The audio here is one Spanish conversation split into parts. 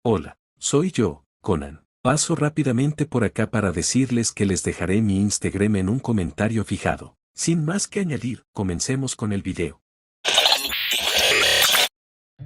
Hola, soy yo, Conan. Paso rápidamente por acá para decirles que les dejaré mi Instagram en un comentario fijado. Sin más que añadir, comencemos con el video.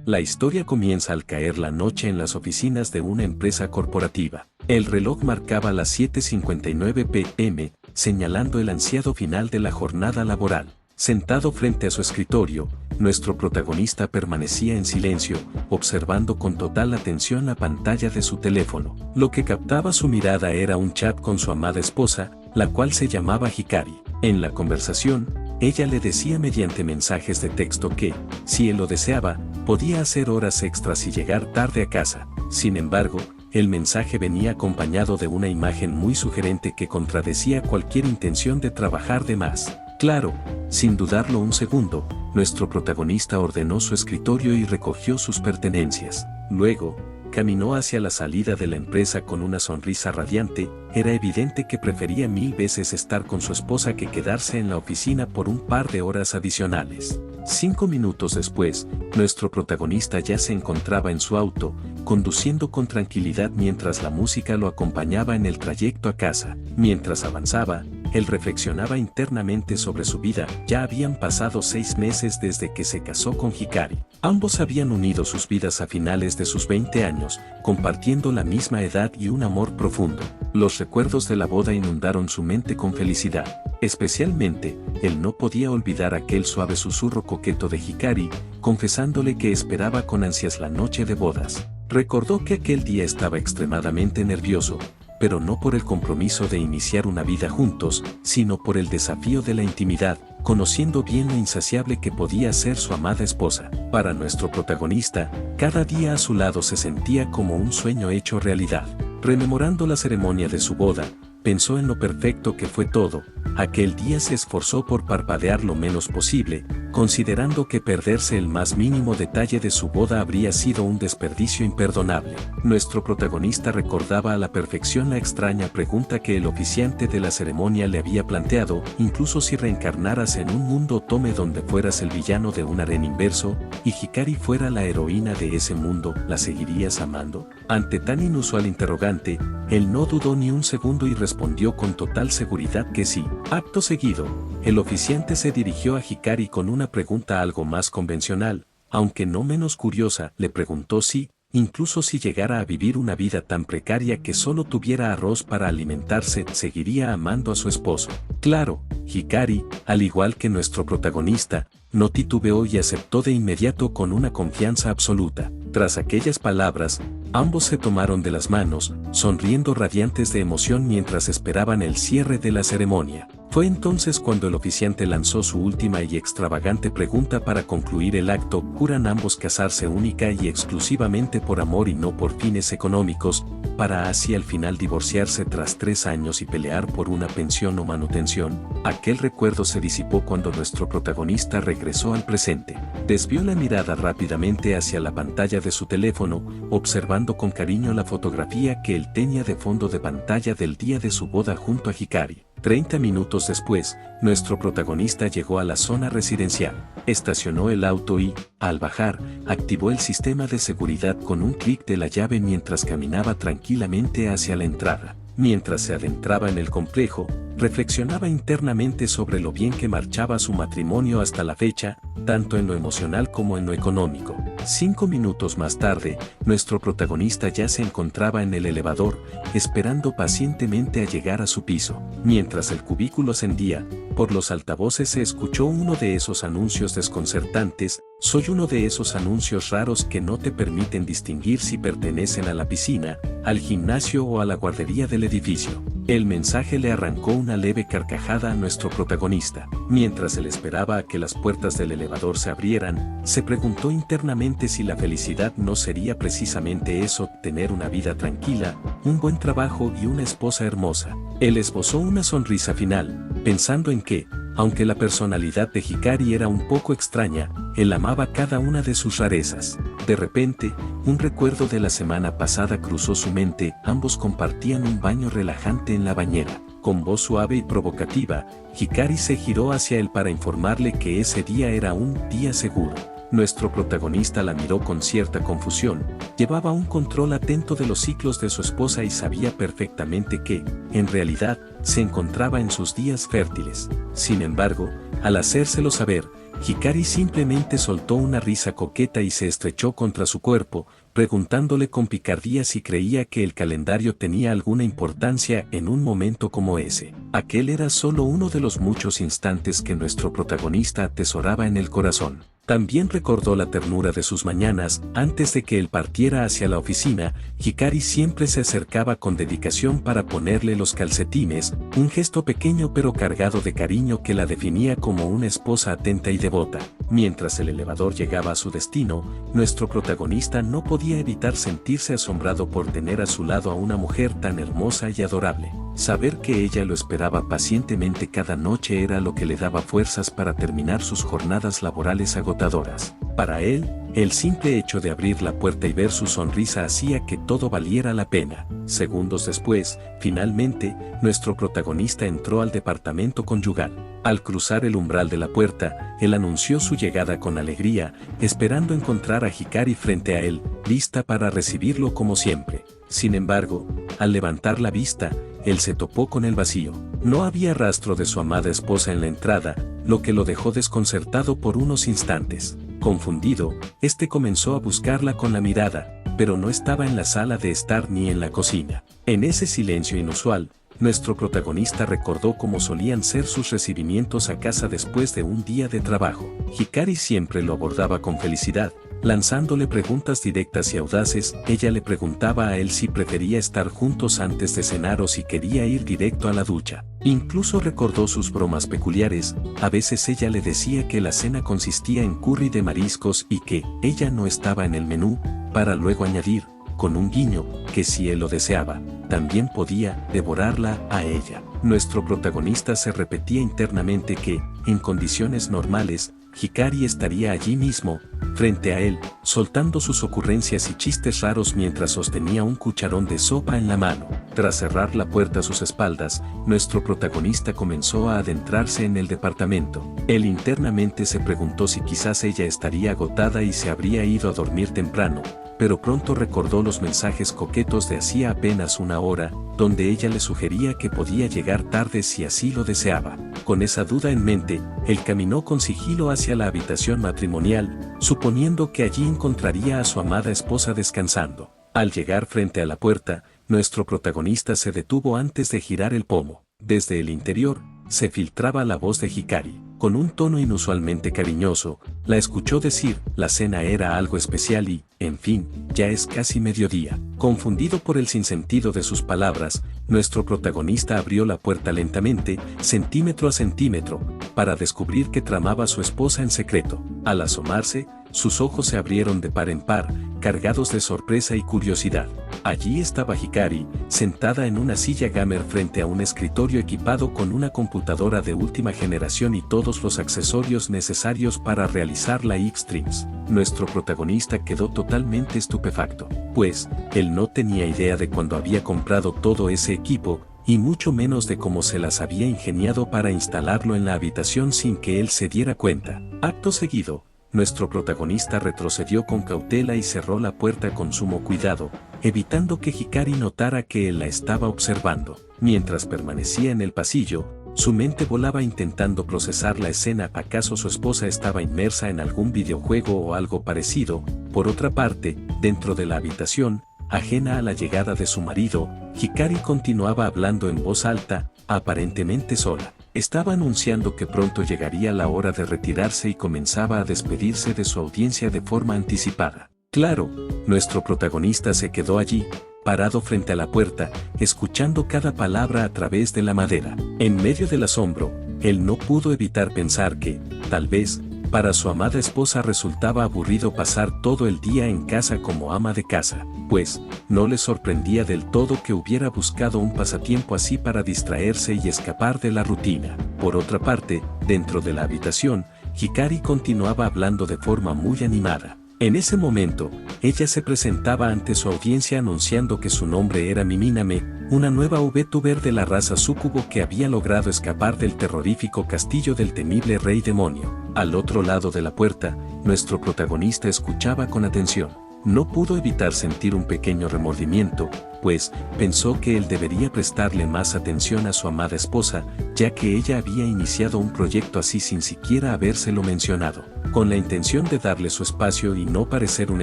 La historia comienza al caer la noche en las oficinas de una empresa corporativa. El reloj marcaba las 7:59 p.m., señalando el ansiado final de la jornada laboral. Sentado frente a su escritorio, nuestro protagonista permanecía en silencio, observando con total atención la pantalla de su teléfono. Lo que captaba su mirada era un chat con su amada esposa, la cual se llamaba Hikari. En la conversación, ella le decía mediante mensajes de texto que, si él lo deseaba, podía hacer horas extras y llegar tarde a casa. Sin embargo, el mensaje venía acompañado de una imagen muy sugerente que contradecía cualquier intención de trabajar de más. Claro, sin dudarlo un segundo, nuestro protagonista ordenó su escritorio y recogió sus pertenencias. Luego, caminó hacia la salida de la empresa con una sonrisa radiante. Era evidente que prefería 1000 veces estar con su esposa que quedarse en la oficina por un par de horas adicionales. 5 minutos después, nuestro protagonista ya se encontraba en su auto, conduciendo con tranquilidad mientras la música lo acompañaba en el trayecto a casa. Mientras avanzaba, él reflexionaba internamente sobre su vida. Ya habían pasado 6 meses desde que se casó con Hikari. Ambos habían unido sus vidas a finales de sus 20 años, compartiendo la misma edad y un amor profundo. Los recuerdos de la boda inundaron su mente con felicidad. Especialmente, él no podía olvidar aquel suave susurro coqueto de Hikari, confesándole que esperaba con ansias la noche de bodas. Recordó que aquel día estaba extremadamente nervioso, pero no por el compromiso de iniciar una vida juntos, sino por el desafío de la intimidad, conociendo bien lo insaciable que podía ser su amada esposa. Para nuestro protagonista, cada día a su lado se sentía como un sueño hecho realidad. Rememorando la ceremonia de su boda, pensó en lo perfecto que fue todo. Aquel día se esforzó por parpadear lo menos posible, considerando que perderse el más mínimo detalle de su boda habría sido un desperdicio imperdonable. Nuestro protagonista recordaba a la perfección la extraña pregunta que el oficiante de la ceremonia le había planteado: incluso si reencarnaras en un mundo Otome donde fueras el villano de un harén inverso, y Hikari fuera la heroína de ese mundo, ¿la seguirías amando? Ante tan inusual interrogante, él no dudó ni un segundo y respondió con total seguridad que sí. Acto seguido, el oficiante se dirigió a Hikari con una pregunta algo más convencional, aunque no menos curiosa. Le preguntó si, incluso si llegara a vivir una vida tan precaria que solo tuviera arroz para alimentarse, seguiría amando a su esposo. Claro, Hikari, al igual que nuestro protagonista, no titubeó y aceptó de inmediato con una confianza absoluta. Tras aquellas palabras, ambos se tomaron de las manos, sonriendo radiantes de emoción mientras esperaban el cierre de la ceremonia. Fue entonces cuando el oficiante lanzó su última y extravagante pregunta para concluir el acto: ¿juran ambos casarse única y exclusivamente por amor y no por fines económicos, para así al final divorciarse tras 3 años y pelear por una pensión o manutención? Aquel recuerdo se disipó cuando nuestro protagonista regresó al presente. Desvió la mirada rápidamente hacia la pantalla de su teléfono, observando con cariño la fotografía que él tenía de fondo de pantalla del día de su boda junto a Hikari. 30 minutos después, nuestro protagonista llegó a la zona residencial, estacionó el auto y, al bajar, activó el sistema de seguridad con un clic de la llave mientras caminaba tranquilamente hacia la entrada. Mientras se adentraba en el complejo, reflexionaba internamente sobre lo bien que marchaba su matrimonio hasta la fecha, tanto en lo emocional como en lo económico. 5 minutos más tarde, nuestro protagonista ya se encontraba en el elevador, esperando pacientemente a llegar a su piso. Mientras el cubículo ascendía, por los altavoces se escuchó uno de esos anuncios desconcertantes: soy uno de esos anuncios raros que no te permiten distinguir si pertenecen a la piscina, al gimnasio o a la guardería del edificio. El mensaje le arrancó una leve carcajada a nuestro protagonista. Mientras él esperaba a que las puertas del elevador se abrieran, se preguntó internamente si la felicidad no sería precisamente eso: tener una vida tranquila, un buen trabajo y una esposa hermosa. Él esbozó una sonrisa final, pensando en que, aunque la personalidad de Hikari era un poco extraña, él amaba cada una de sus rarezas. De repente, un recuerdo de la semana pasada cruzó su mente. Ambos compartían un baño relajante en la bañera. Con voz suave y provocativa, Hikari se giró hacia él para informarle que ese día era un día seguro. Nuestro protagonista la miró con cierta confusión. Llevaba un control atento de los ciclos de su esposa y sabía perfectamente que, en realidad, se encontraba en sus días fértiles. Sin embargo, al hacérselo saber, Hikari simplemente soltó una risa coqueta y se estrechó contra su cuerpo, preguntándole con picardía si creía que el calendario tenía alguna importancia en un momento como ese. Aquel era solo uno de los muchos instantes que nuestro protagonista atesoraba en el corazón. También recordó la ternura de sus mañanas. Antes de que él partiera hacia la oficina, Hikari siempre se acercaba con dedicación para ponerle los calcetines, un gesto pequeño pero cargado de cariño que la definía como una esposa atenta y devota. Mientras el elevador llegaba a su destino, nuestro protagonista no podía evitar sentirse asombrado por tener a su lado a una mujer tan hermosa y adorable. Saber que ella lo esperaba pacientemente cada noche era lo que le daba fuerzas para terminar sus jornadas laborales agotadoras. Para él, el simple hecho de abrir la puerta y ver su sonrisa hacía que todo valiera la pena. Segundos después, finalmente, nuestro protagonista entró al departamento conyugal. Al cruzar el umbral de la puerta, él anunció su llegada con alegría, esperando encontrar a Hikari frente a él, lista para recibirlo como siempre. Sin embargo, al levantar la vista, él se topó con el vacío. No había rastro de su amada esposa en la entrada, lo que lo dejó desconcertado por unos instantes. Confundido, este comenzó a buscarla con la mirada, pero no estaba en la sala de estar ni en la cocina. En ese silencio inusual, nuestro protagonista recordó cómo solían ser sus recibimientos a casa después de un día de trabajo. Hikari siempre lo abordaba con felicidad, lanzándole preguntas directas y audaces. Ella le preguntaba a él si prefería estar juntos antes de cenar o si quería ir directo a la ducha. Incluso recordó sus bromas peculiares. A veces ella le decía que la cena consistía en curry de mariscos y que ella no estaba en el menú, para luego añadir, con un guiño, que si él lo deseaba, también podía devorarla a ella. Nuestro protagonista se repetía internamente que, en condiciones normales, Hikari estaría allí mismo, frente a él, soltando sus ocurrencias y chistes raros mientras sostenía un cucharón de sopa en la mano. Tras cerrar la puerta a sus espaldas, nuestro protagonista comenzó a adentrarse en el departamento. Él internamente se preguntó si quizás ella estaría agotada y se habría ido a dormir temprano, pero pronto recordó los mensajes coquetos de hacía apenas una hora, donde ella le sugería que podía llegar tarde si así lo deseaba. Con esa duda en mente, él caminó con sigilo hacia la habitación matrimonial, suponiendo que allí encontraría a su amada esposa descansando. Al llegar frente a la puerta, nuestro protagonista se detuvo antes de girar el pomo. Desde el interior, se filtraba la voz de Hikari. Con un tono inusualmente cariñoso, la escuchó decir, la cena era algo especial y, en fin, ya es casi mediodía. Confundido por el sinsentido de sus palabras, nuestro protagonista abrió la puerta lentamente, centímetro a centímetro, para descubrir que tramaba a su esposa en secreto. Al asomarse, sus ojos se abrieron de par en par, cargados de sorpresa y curiosidad. Allí estaba Hikari, sentada en una silla gamer frente a un escritorio equipado con una computadora de última generación y todos los accesorios necesarios para realizar la X-Streams. Nuestro protagonista quedó totalmente estupefacto, pues, él no tenía idea de cuándo había comprado todo ese equipo, y mucho menos de cómo se las había ingeniado para instalarlo en la habitación sin que él se diera cuenta. Acto seguido, nuestro protagonista retrocedió con cautela y cerró la puerta con sumo cuidado, evitando que Hikari notara que él la estaba observando. Mientras permanecía en el pasillo, su mente volaba intentando procesar la escena. ¿Acaso su esposa estaba inmersa en algún videojuego o algo parecido? Por otra parte, dentro de la habitación, ajena a la llegada de su marido, Hikari continuaba hablando en voz alta, aparentemente sola. Estaba anunciando que pronto llegaría la hora de retirarse y comenzaba a despedirse de su audiencia de forma anticipada. Claro, nuestro protagonista se quedó allí, parado frente a la puerta, escuchando cada palabra a través de la madera. En medio del asombro, él no pudo evitar pensar que, tal vez, para su amada esposa resultaba aburrido pasar todo el día en casa como ama de casa, pues, no le sorprendía del todo que hubiera buscado un pasatiempo así para distraerse y escapar de la rutina. Por otra parte, dentro de la habitación, Hikari continuaba hablando de forma muy animada. En ese momento, ella se presentaba ante su audiencia anunciando que su nombre era Miminame, una nueva VTuber de la raza Sucubo que había logrado escapar del terrorífico castillo del temible rey demonio. Al otro lado de la puerta, nuestro protagonista escuchaba con atención. No pudo evitar sentir un pequeño remordimiento, pues pensó que él debería prestarle más atención a su amada esposa, ya que ella había iniciado un proyecto así sin siquiera habérselo mencionado. Con la intención de darle su espacio y no parecer un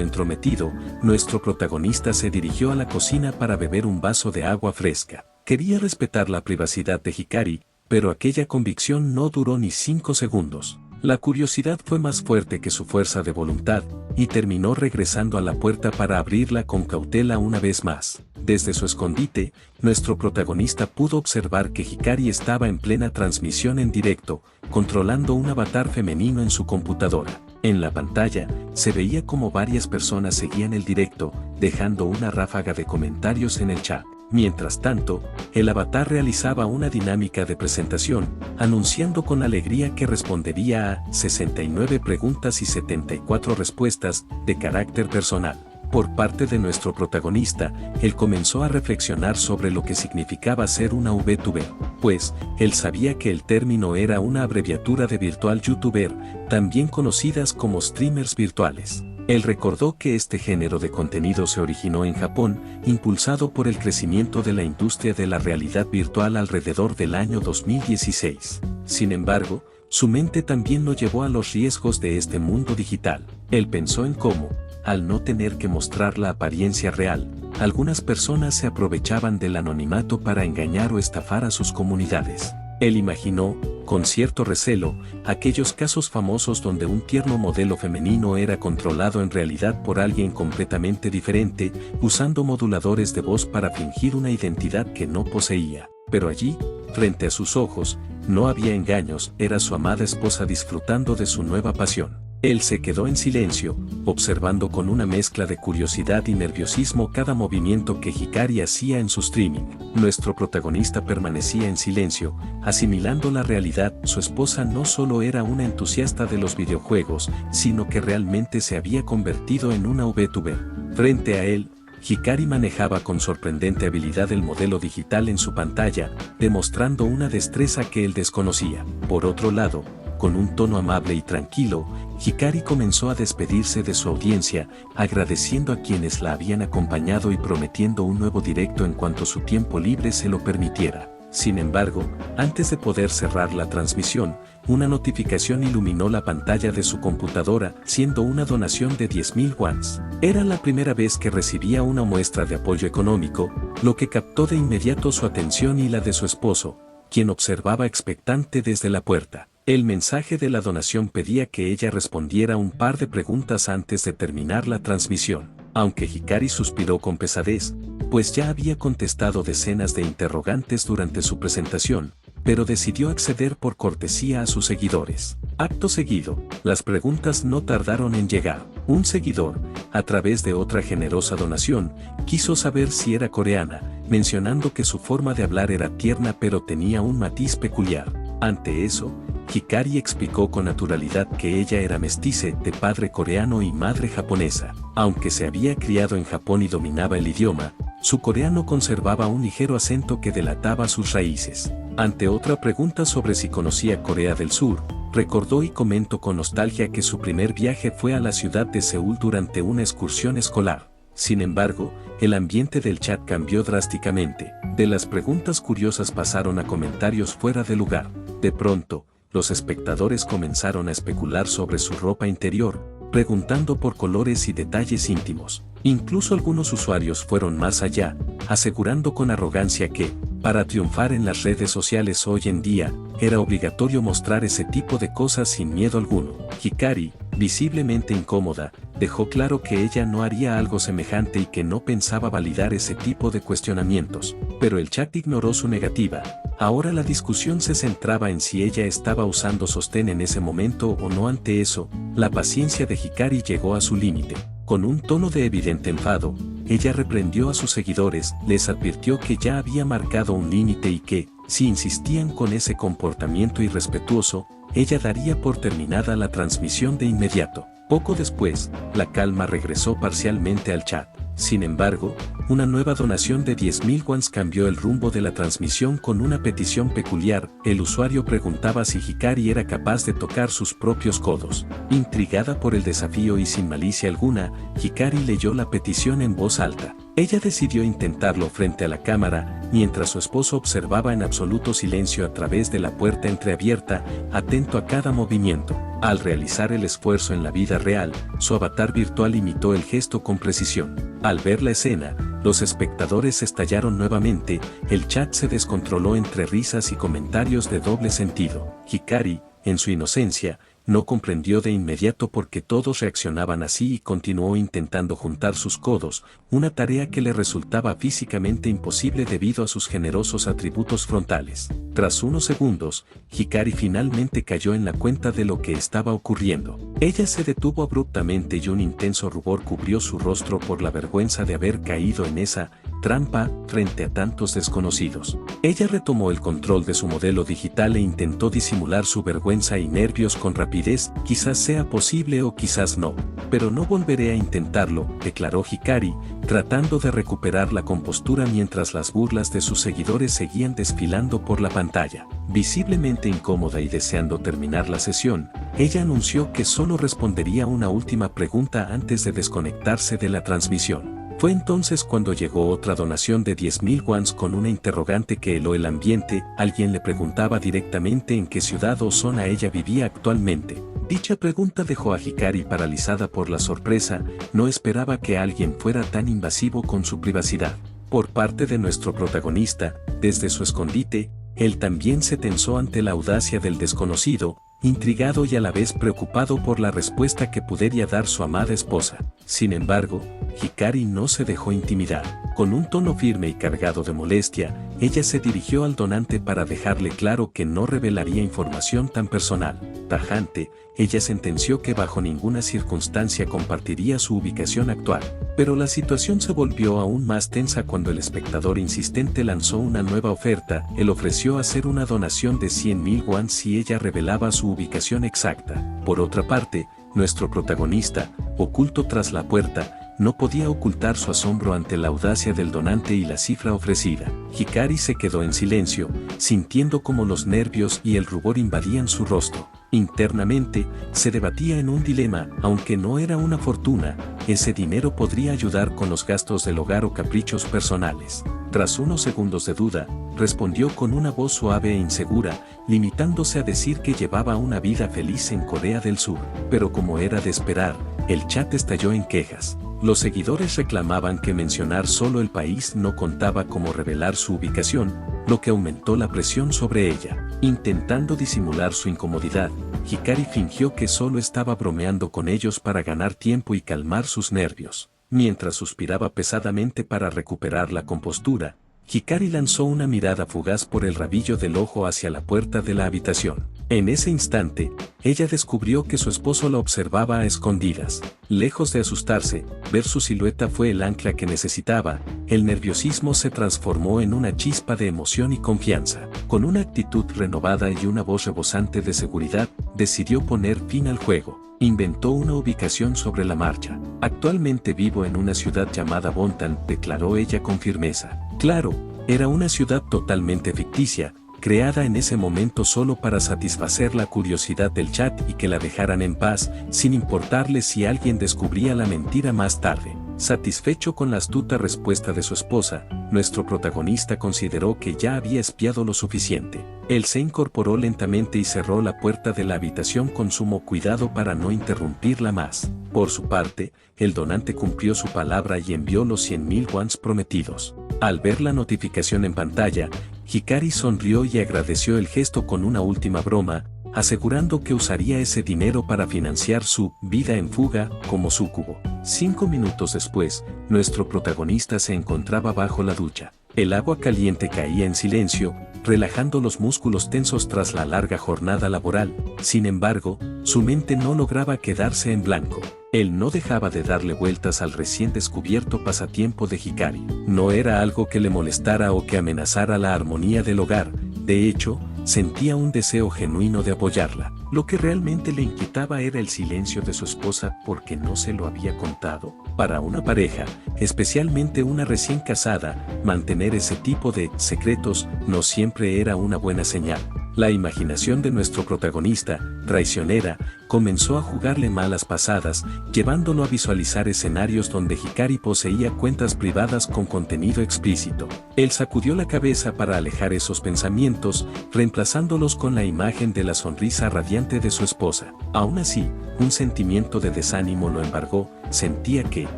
entrometido, nuestro protagonista se dirigió a la cocina para beber un vaso de agua fresca. Quería respetar la privacidad de Hikari, pero aquella convicción no duró ni 5 segundos. La curiosidad fue más fuerte que su fuerza de voluntad, y terminó regresando a la puerta para abrirla con cautela una vez más. Desde su escondite, nuestro protagonista pudo observar que Hikari estaba en plena transmisión en directo, controlando un avatar femenino en su computadora. En la pantalla, se veía como varias personas seguían el directo, dejando una ráfaga de comentarios en el chat. Mientras tanto, el avatar realizaba una dinámica de presentación, anunciando con alegría que respondería a 69 preguntas y 74 respuestas de carácter personal. Por parte de nuestro protagonista, él comenzó a reflexionar sobre lo que significaba ser una VTuber, pues él sabía que el término era una abreviatura de Virtual YouTuber, también conocidas como streamers virtuales. Él recordó que este género de contenido se originó en Japón, impulsado por el crecimiento de la industria de la realidad virtual alrededor del año 2016. Sin embargo, su mente también lo llevó a los riesgos de este mundo digital. Él pensó en cómo, al no tener que mostrar la apariencia real, algunas personas se aprovechaban del anonimato para engañar o estafar a sus comunidades. Él imaginó, con cierto recelo, aquellos casos famosos donde un tierno modelo femenino era controlado en realidad por alguien completamente diferente, usando moduladores de voz para fingir una identidad que no poseía. Pero allí, frente a sus ojos, no había engaños, era su amada esposa disfrutando de su nueva pasión. Él se quedó en silencio, observando con una mezcla de curiosidad y nerviosismo cada movimiento que Hikari hacía en su streaming. Nuestro protagonista permanecía en silencio, asimilando la realidad. Su esposa no solo era una entusiasta de los videojuegos, sino que realmente se había convertido en una VTuber. Frente a él, Hikari manejaba con sorprendente habilidad el modelo digital en su pantalla, demostrando una destreza que él desconocía. Por otro lado, con un tono amable y tranquilo, Hikari comenzó a despedirse de su audiencia, agradeciendo a quienes la habían acompañado y prometiendo un nuevo directo en cuanto su tiempo libre se lo permitiera. Sin embargo, antes de poder cerrar la transmisión, una notificación iluminó la pantalla de su computadora, siendo una donación de 10.000 wons. Era la primera vez que recibía una muestra de apoyo económico, lo que captó de inmediato su atención y la de su esposo, quien observaba expectante desde la puerta. El mensaje de la donación pedía que ella respondiera un par de preguntas antes de terminar la transmisión, aunque Hikari suspiró con pesadez, pues ya había contestado decenas de interrogantes durante su presentación, pero decidió acceder por cortesía a sus seguidores. Acto seguido, las preguntas no tardaron en llegar. Un seguidor, a través de otra generosa donación, quiso saber si era coreana, mencionando que su forma de hablar era tierna pero tenía un matiz peculiar. Ante eso, Hikari explicó con naturalidad que ella era mestiza, de padre coreano y madre japonesa. Aunque se había criado en Japón y dominaba el idioma, su coreano conservaba un ligero acento que delataba sus raíces. Ante otra pregunta sobre si conocía Corea del Sur, recordó y comentó con nostalgia que su primer viaje fue a la ciudad de Seúl durante una excursión escolar. Sin embargo, el ambiente del chat cambió drásticamente. De las preguntas curiosas pasaron a comentarios fuera de lugar. De pronto, los espectadores comenzaron a especular sobre su ropa interior, preguntando por colores y detalles íntimos. Incluso algunos usuarios fueron más allá, asegurando con arrogancia que, para triunfar en las redes sociales hoy en día, era obligatorio mostrar ese tipo de cosas sin miedo alguno. Hikari, visiblemente incómoda, dejó claro que ella no haría algo semejante y que no pensaba validar ese tipo de cuestionamientos, pero el chat ignoró su negativa. Ahora la discusión se centraba en si ella estaba usando sostén en ese momento o no. Ante eso, la paciencia de Hikari llegó a su límite. Con un tono de evidente enfado, ella reprendió a sus seguidores, les advirtió que ya había marcado un límite y que, si insistían con ese comportamiento irrespetuoso, ella daría por terminada la transmisión de inmediato. Poco después, la calma regresó parcialmente al chat. Sin embargo, una nueva donación de 10.000 wons cambió el rumbo de la transmisión con una petición peculiar. El usuario preguntaba si Hikari era capaz de tocar sus propios codos. Intrigada por el desafío y sin malicia alguna, Hikari leyó la petición en voz alta. Ella decidió intentarlo frente a la cámara, mientras su esposo observaba en absoluto silencio a través de la puerta entreabierta, atento a cada movimiento. Al realizar el esfuerzo en la vida real, su avatar virtual imitó el gesto con precisión. Al ver la escena, los espectadores estallaron nuevamente, el chat se descontroló entre risas y comentarios de doble sentido. Hikari, en su inocencia, no comprendió de inmediato por qué todos reaccionaban así y continuó intentando juntar sus codos, una tarea que le resultaba físicamente imposible debido a sus generosos atributos frontales. Tras unos segundos, Hikari finalmente cayó en la cuenta de lo que estaba ocurriendo. Ella se detuvo abruptamente y un intenso rubor cubrió su rostro por la vergüenza de haber caído en esa trampa frente a tantos desconocidos. Ella retomó el control de su modelo digital e intentó disimular su vergüenza y nervios con rapidez. Quizás sea posible o quizás no, pero no volveré a intentarlo, declaró Hikari, tratando de recuperar la compostura mientras las burlas de sus seguidores seguían desfilando por la pantalla. Visiblemente incómoda y deseando terminar la sesión, ella anunció que solo respondería una última pregunta antes de desconectarse de la transmisión. Fue entonces cuando llegó otra donación de 10.000 wons con una interrogante que heló el ambiente. Alguien le preguntaba directamente en qué ciudad o zona ella vivía actualmente. Dicha pregunta dejó a Hikari paralizada por la sorpresa, no esperaba que alguien fuera tan invasivo con su privacidad. Por parte de nuestro protagonista, desde su escondite, él también se tensó ante la audacia del desconocido, intrigado y a la vez preocupado por la respuesta que pudiera dar su amada esposa. Sin embargo, Hikari no se dejó intimidar. Con un tono firme y cargado de molestia, ella se dirigió al donante para dejarle claro que no revelaría información tan personal. Tajante, ella sentenció que bajo ninguna circunstancia compartiría su ubicación actual. Pero la situación se volvió aún más tensa cuando el espectador insistente lanzó una nueva oferta. Él ofreció hacer una donación de 100.000 wons si ella revelaba su ubicación exacta. Por otra parte, nuestro protagonista, oculto tras la puerta, no podía ocultar su asombro ante la audacia del donante y la cifra ofrecida. Hikari se quedó en silencio, sintiendo cómo los nervios y el rubor invadían su rostro. Internamente, se debatía en un dilema. Aunque no era una fortuna, ese dinero podría ayudar con los gastos del hogar o caprichos personales. Tras unos segundos de duda, respondió con una voz suave e insegura, limitándose a decir que llevaba una vida feliz en Corea del Sur. Pero como era de esperar, el chat estalló en quejas. Los seguidores reclamaban que mencionar solo el país no contaba como revelar su ubicación, lo que aumentó la presión sobre ella. Intentando disimular su incomodidad, Hikari fingió que solo estaba bromeando con ellos para ganar tiempo y calmar sus nervios. Mientras suspiraba pesadamente para recuperar la compostura, Hikari lanzó una mirada fugaz por el rabillo del ojo hacia la puerta de la habitación. En ese instante, ella descubrió que su esposo la observaba a escondidas. Lejos de asustarse, ver su silueta fue el ancla que necesitaba. El nerviosismo se transformó en una chispa de emoción y confianza. Con una actitud renovada y una voz rebosante de seguridad, decidió poner fin al juego. Inventó una ubicación sobre la marcha. Actualmente vivo en una ciudad llamada Bontan, declaró ella con firmeza. Claro, era una ciudad totalmente ficticia, creada en ese momento solo para satisfacer la curiosidad del chat y que la dejaran en paz, sin importarle si alguien descubría la mentira más tarde. Satisfecho con la astuta respuesta de su esposa, nuestro protagonista consideró que ya había espiado lo suficiente. Él se incorporó lentamente y cerró la puerta de la habitación con sumo cuidado para no interrumpirla más. Por su parte, el donante cumplió su palabra y envió los 100.000 wons prometidos. Al ver la notificación en pantalla, Hikari sonrió y agradeció el gesto con una última broma, asegurando que usaría ese dinero para financiar su vida en fuga como súcubo. 5 minutos después, nuestro protagonista se encontraba bajo la ducha. El agua caliente caía en silencio, relajando los músculos tensos tras la larga jornada laboral. Sin embargo, su mente no lograba quedarse en blanco. Él no dejaba de darle vueltas al recién descubierto pasatiempo de Hikari. No era algo que le molestara o que amenazara la armonía del hogar. De hecho, sentía un deseo genuino de apoyarla. Lo que realmente le inquietaba era el silencio de su esposa porque no se lo había contado. Para una pareja, especialmente una recién casada, mantener ese tipo de secretos no siempre era una buena señal. La imaginación de nuestro protagonista, traicionera, comenzó a jugarle malas pasadas, llevándolo a visualizar escenarios donde Hikari poseía cuentas privadas con contenido explícito. Él sacudió la cabeza para alejar esos pensamientos, reemplazándolos con la imagen de la sonrisa radiante de su esposa. Aún así, un sentimiento de desánimo lo embargó, sentía que,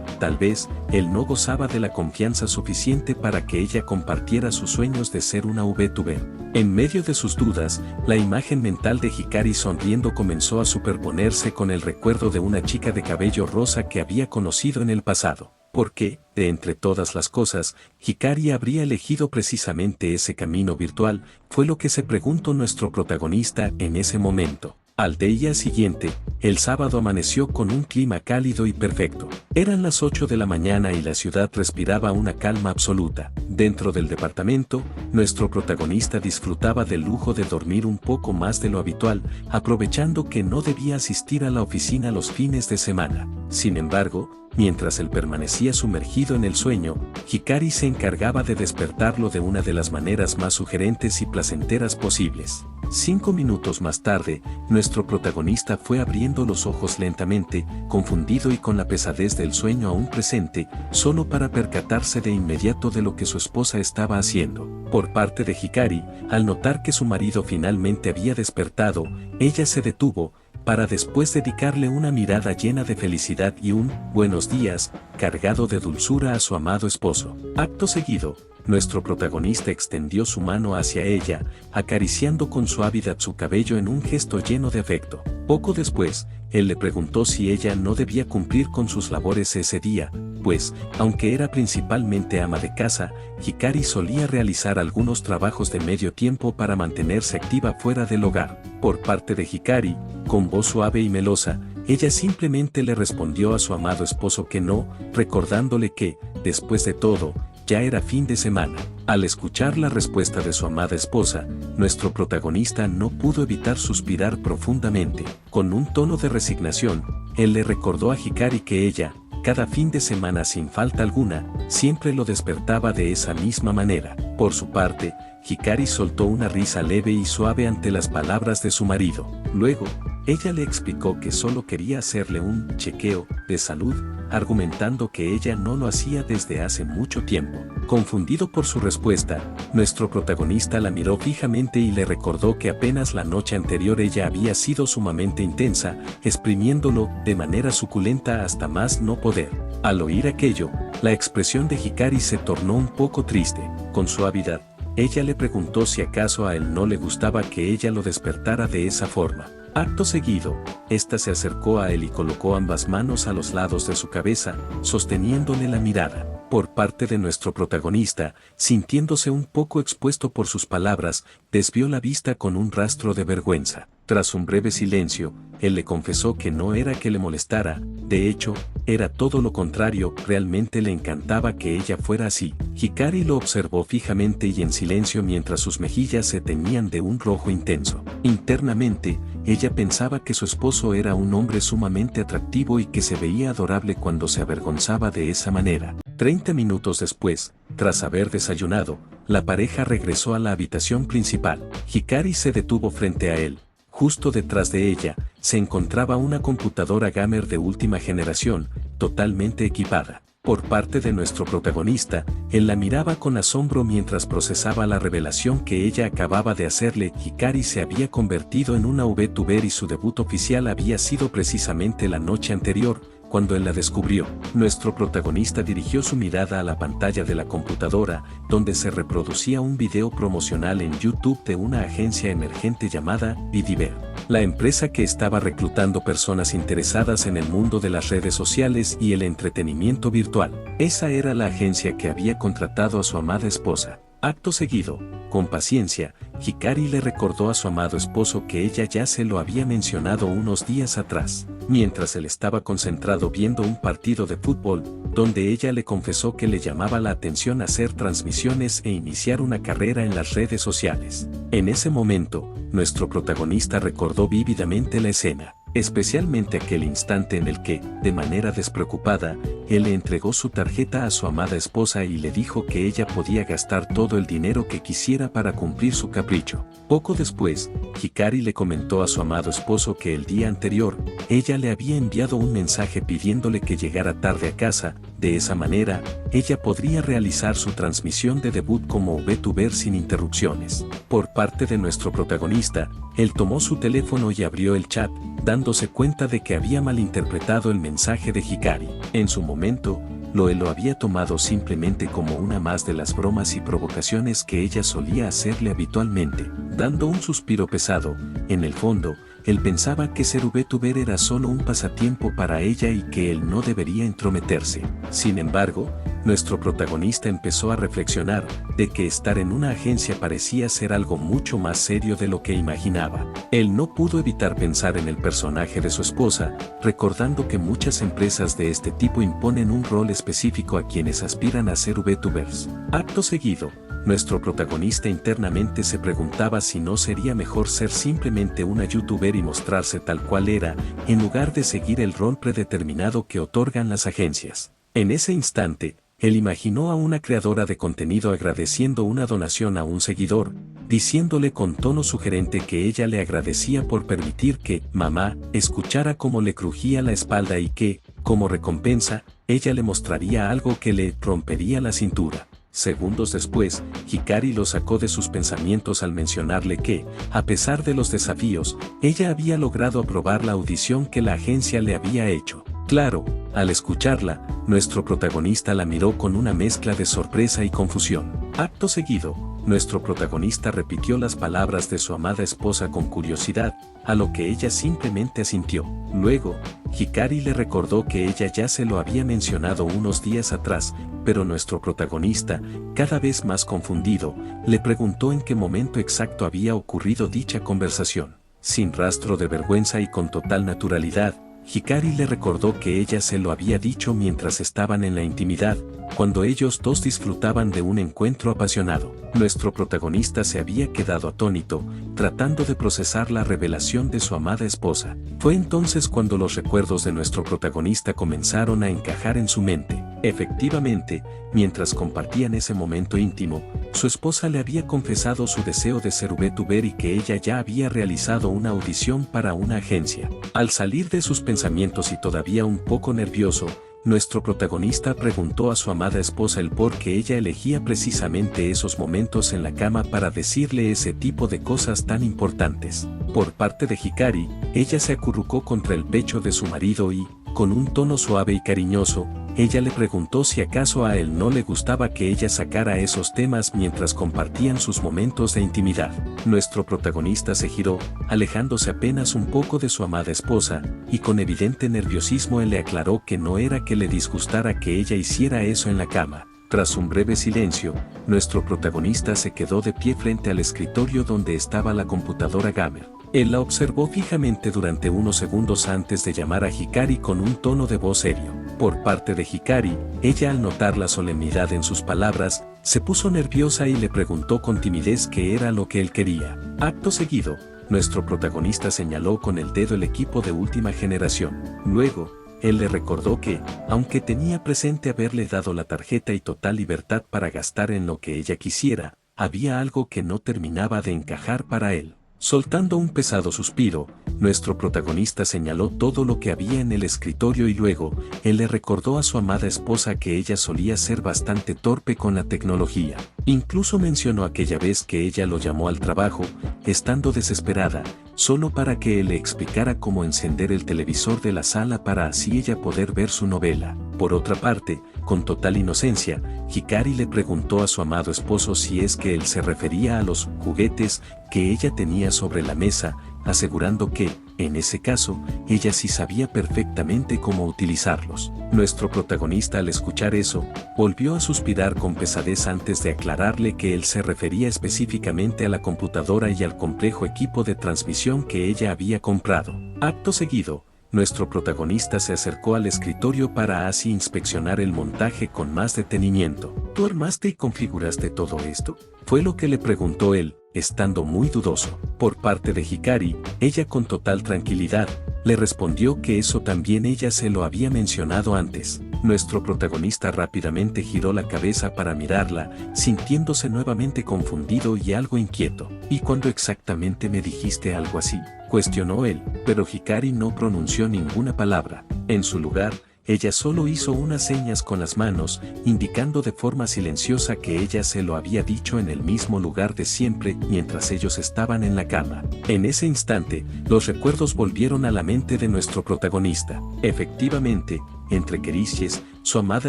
tal vez, él no gozaba de la confianza suficiente para que ella compartiera sus sueños de ser una VTuber. En medio de sus dudas, la imagen mental de Hikari sonriendo comenzó a superponerse con el recuerdo de una chica de cabello rosa que había conocido en el pasado. ¿Por qué, de entre todas las cosas, Hikari habría elegido precisamente ese camino virtual? Fue lo que se preguntó nuestro protagonista en ese momento. Al día siguiente, el sábado amaneció con un clima cálido y perfecto. Eran las 8 de la mañana y la ciudad respiraba una calma absoluta. Dentro del departamento, nuestro protagonista disfrutaba del lujo de dormir un poco más de lo habitual, aprovechando que no debía asistir a la oficina los fines de semana. Sin embargo, mientras él permanecía sumergido en el sueño, Hikari se encargaba de despertarlo de una de las maneras más sugerentes y placenteras posibles. 5 minutos más tarde, nuestro protagonista fue abriendo los ojos lentamente, confundido y con la pesadez del sueño aún presente, solo para percatarse de inmediato de lo que su esposa estaba haciendo. Por parte de Hikari, al notar que su marido finalmente había despertado, ella se detuvo, para después dedicarle una mirada llena de felicidad y un «buenos días» cargado de dulzura a su amado esposo. Acto seguido, nuestro protagonista extendió su mano hacia ella, acariciando con suavidad su cabello en un gesto lleno de afecto. Poco después, él le preguntó si ella no debía cumplir con sus labores ese día, pues, aunque era principalmente ama de casa, Hikari solía realizar algunos trabajos de medio tiempo para mantenerse activa fuera del hogar. Por parte de Hikari, con voz suave y melosa, ella simplemente le respondió a su amado esposo que no, recordándole que, después de todo, ya era fin de semana. Al escuchar la respuesta de su amada esposa, nuestro protagonista no pudo evitar suspirar profundamente. Con un tono de resignación, él le recordó a Hikari que ella, cada fin de semana sin falta alguna, siempre lo despertaba de esa misma manera. Por su parte, Hikari soltó una risa leve y suave ante las palabras de su marido. Luego, ella le explicó que solo quería hacerle un chequeo de salud, argumentando que ella no lo hacía desde hace mucho tiempo. Confundido por su respuesta, nuestro protagonista la miró fijamente y le recordó que apenas la noche anterior ella había sido sumamente intensa, exprimiéndolo de manera suculenta hasta más no poder. Al oír aquello, la expresión de Hikari se tornó un poco triste. Con suavidad, ella le preguntó si acaso a él no le gustaba que ella lo despertara de esa forma. Acto seguido, ésta se acercó a él y colocó ambas manos a los lados de su cabeza, sosteniéndole la mirada. Por parte de nuestro protagonista, sintiéndose un poco expuesto por sus palabras, desvió la vista con un rastro de vergüenza. Tras un breve silencio, él le confesó que no era que le molestara, de hecho, era todo lo contrario, realmente le encantaba que ella fuera así. Hikari lo observó fijamente y en silencio mientras sus mejillas se teñían de un rojo intenso. Internamente, ella pensaba que su esposo era un hombre sumamente atractivo y que se veía adorable cuando se avergonzaba de esa manera. 30 minutos después, tras haber desayunado, la pareja regresó a la habitación principal. Hikari se detuvo frente a él. Justo detrás de ella, se encontraba una computadora gamer de última generación, totalmente equipada. Por parte de nuestro protagonista, él la miraba con asombro mientras procesaba la revelación que ella acababa de hacerle. Hikari se había convertido en una VTuber y su debut oficial había sido precisamente la noche anterior, cuando él la descubrió. Nuestro protagonista dirigió su mirada a la pantalla de la computadora, donde se reproducía un video promocional en YouTube de una agencia emergente llamada Vidiver, la empresa que estaba reclutando personas interesadas en el mundo de las redes sociales y el entretenimiento virtual. Esa era la agencia que había contratado a su amada esposa. Acto seguido, con paciencia, Hikari le recordó a su amado esposo que ella ya se lo había mencionado unos días atrás, mientras él estaba concentrado viendo un partido de fútbol, donde ella le confesó que le llamaba la atención hacer transmisiones e iniciar una carrera en las redes sociales. En ese momento, nuestro protagonista recordó vívidamente la escena, especialmente aquel instante en el que, de manera despreocupada, él le entregó su tarjeta a su amada esposa y le dijo que ella podía gastar todo el dinero que quisiera para cumplir su capricho. Poco después, Hikari le comentó a su amado esposo que el día anterior, ella le había enviado un mensaje pidiéndole que llegara tarde a casa. De esa manera, ella podría realizar su transmisión de debut como VTuber sin interrupciones. Por parte de nuestro protagonista, él tomó su teléfono y abrió el chat, dándose cuenta de que había malinterpretado el mensaje de Hikari. En su momento, él lo había tomado simplemente como una más de las bromas y provocaciones que ella solía hacerle habitualmente. Dando un suspiro pesado, en el fondo, él pensaba que ser VTuber era solo un pasatiempo para ella y que él no debería entrometerse. Sin embargo, nuestro protagonista empezó a reflexionar de que estar en una agencia parecía ser algo mucho más serio de lo que imaginaba. Él no pudo evitar pensar en el personaje de su esposa, recordando que muchas empresas de este tipo imponen un rol específico a quienes aspiran a ser VTubers. Acto seguido, nuestro protagonista internamente se preguntaba si no sería mejor ser simplemente una youtuber y mostrarse tal cual era, en lugar de seguir el rol predeterminado que otorgan las agencias. En ese instante, él imaginó a una creadora de contenido agradeciendo una donación a un seguidor, diciéndole con tono sugerente que ella le agradecía por permitir que mamá escuchara cómo le crujía la espalda y que, como recompensa, ella le mostraría algo que le rompería la cintura. Segundos después, Hikari lo sacó de sus pensamientos al mencionarle que, a pesar de los desafíos, ella había logrado aprobar la audición que la agencia le había hecho. Claro, al escucharla, nuestro protagonista la miró con una mezcla de sorpresa y confusión. Acto seguido, nuestro protagonista repitió las palabras de su amada esposa con curiosidad, a lo que ella simplemente asintió. Luego, Hikari le recordó que ella ya se lo había mencionado unos días atrás, pero nuestro protagonista, cada vez más confundido, le preguntó en qué momento exacto había ocurrido dicha conversación. Sin rastro de vergüenza y con total naturalidad, Hikari le recordó que ella se lo había dicho mientras estaban en la intimidad, cuando ellos dos disfrutaban de un encuentro apasionado. Nuestro protagonista se había quedado atónito, tratando de procesar la revelación de su amada esposa. Fue entonces cuando los recuerdos de nuestro protagonista comenzaron a encajar en su mente. Efectivamente, mientras compartían ese momento íntimo, su esposa le había confesado su deseo de ser VTuber y que ella ya había realizado una audición para una agencia. Al salir de sus pensamientos y todavía un poco nervioso, nuestro protagonista preguntó a su amada esposa el por qué ella elegía precisamente esos momentos en la cama para decirle ese tipo de cosas tan importantes. Por parte de Hikari, ella se acurrucó contra el pecho de su marido y, con un tono suave y cariñoso, ella le preguntó si acaso a él no le gustaba que ella sacara esos temas mientras compartían sus momentos de intimidad. Nuestro protagonista se giró, alejándose apenas un poco de su amada esposa, y con evidente nerviosismo él le aclaró que no era que le disgustara que ella hiciera eso en la cama. Tras un breve silencio, nuestro protagonista se quedó de pie frente al escritorio donde estaba la computadora gamer. Él la observó fijamente durante unos segundos antes de llamar a Hikari con un tono de voz serio. Por parte de Hikari, ella al notar la solemnidad en sus palabras, se puso nerviosa y le preguntó con timidez qué era lo que él quería. Acto seguido, nuestro protagonista señaló con el dedo el equipo de última generación. Luego, él le recordó que, aunque tenía presente haberle dado la tarjeta y total libertad para gastar en lo que ella quisiera, había algo que no terminaba de encajar para él. Soltando un pesado suspiro, nuestro protagonista señaló todo lo que había en el escritorio y luego, él le recordó a su amada esposa que ella solía ser bastante torpe con la tecnología. Incluso mencionó aquella vez que ella lo llamó al trabajo, estando desesperada, solo para que él le explicara cómo encender el televisor de la sala para así ella poder ver su novela. Por otra parte, con total inocencia, Hikari le preguntó a su amado esposo si es que él se refería a los juguetes que ella tenía sobre la mesa, asegurando que, en ese caso, ella sí sabía perfectamente cómo utilizarlos. Nuestro protagonista, al escuchar eso, volvió a suspirar con pesadez antes de aclararle que él se refería específicamente a la computadora y al complejo equipo de transmisión que ella había comprado. Acto seguido, nuestro protagonista se acercó al escritorio para así inspeccionar el montaje con más detenimiento. ¿Tú armaste y configuraste todo esto?, fue lo que le preguntó él, estando muy dudoso. Por parte de Hikari, ella con total tranquilidad, le respondió que eso también ella se lo había mencionado antes. Nuestro protagonista rápidamente giró la cabeza para mirarla, sintiéndose nuevamente confundido y algo inquieto. ¿Y cuándo exactamente me dijiste algo así?, cuestionó él, pero Hikari no pronunció ninguna palabra. En su lugar, ella solo hizo unas señas con las manos, indicando de forma silenciosa que ella se lo había dicho en el mismo lugar de siempre mientras ellos estaban en la cama. En ese instante, los recuerdos volvieron a la mente de nuestro protagonista. Efectivamente, entre quericias, su amada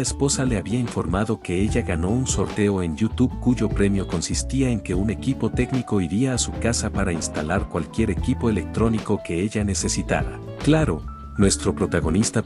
esposa le había informado que ella ganó un sorteo en YouTube cuyo premio consistía en que un equipo técnico iría a su casa para instalar cualquier equipo electrónico que ella necesitara. Claro, nuestro protagonista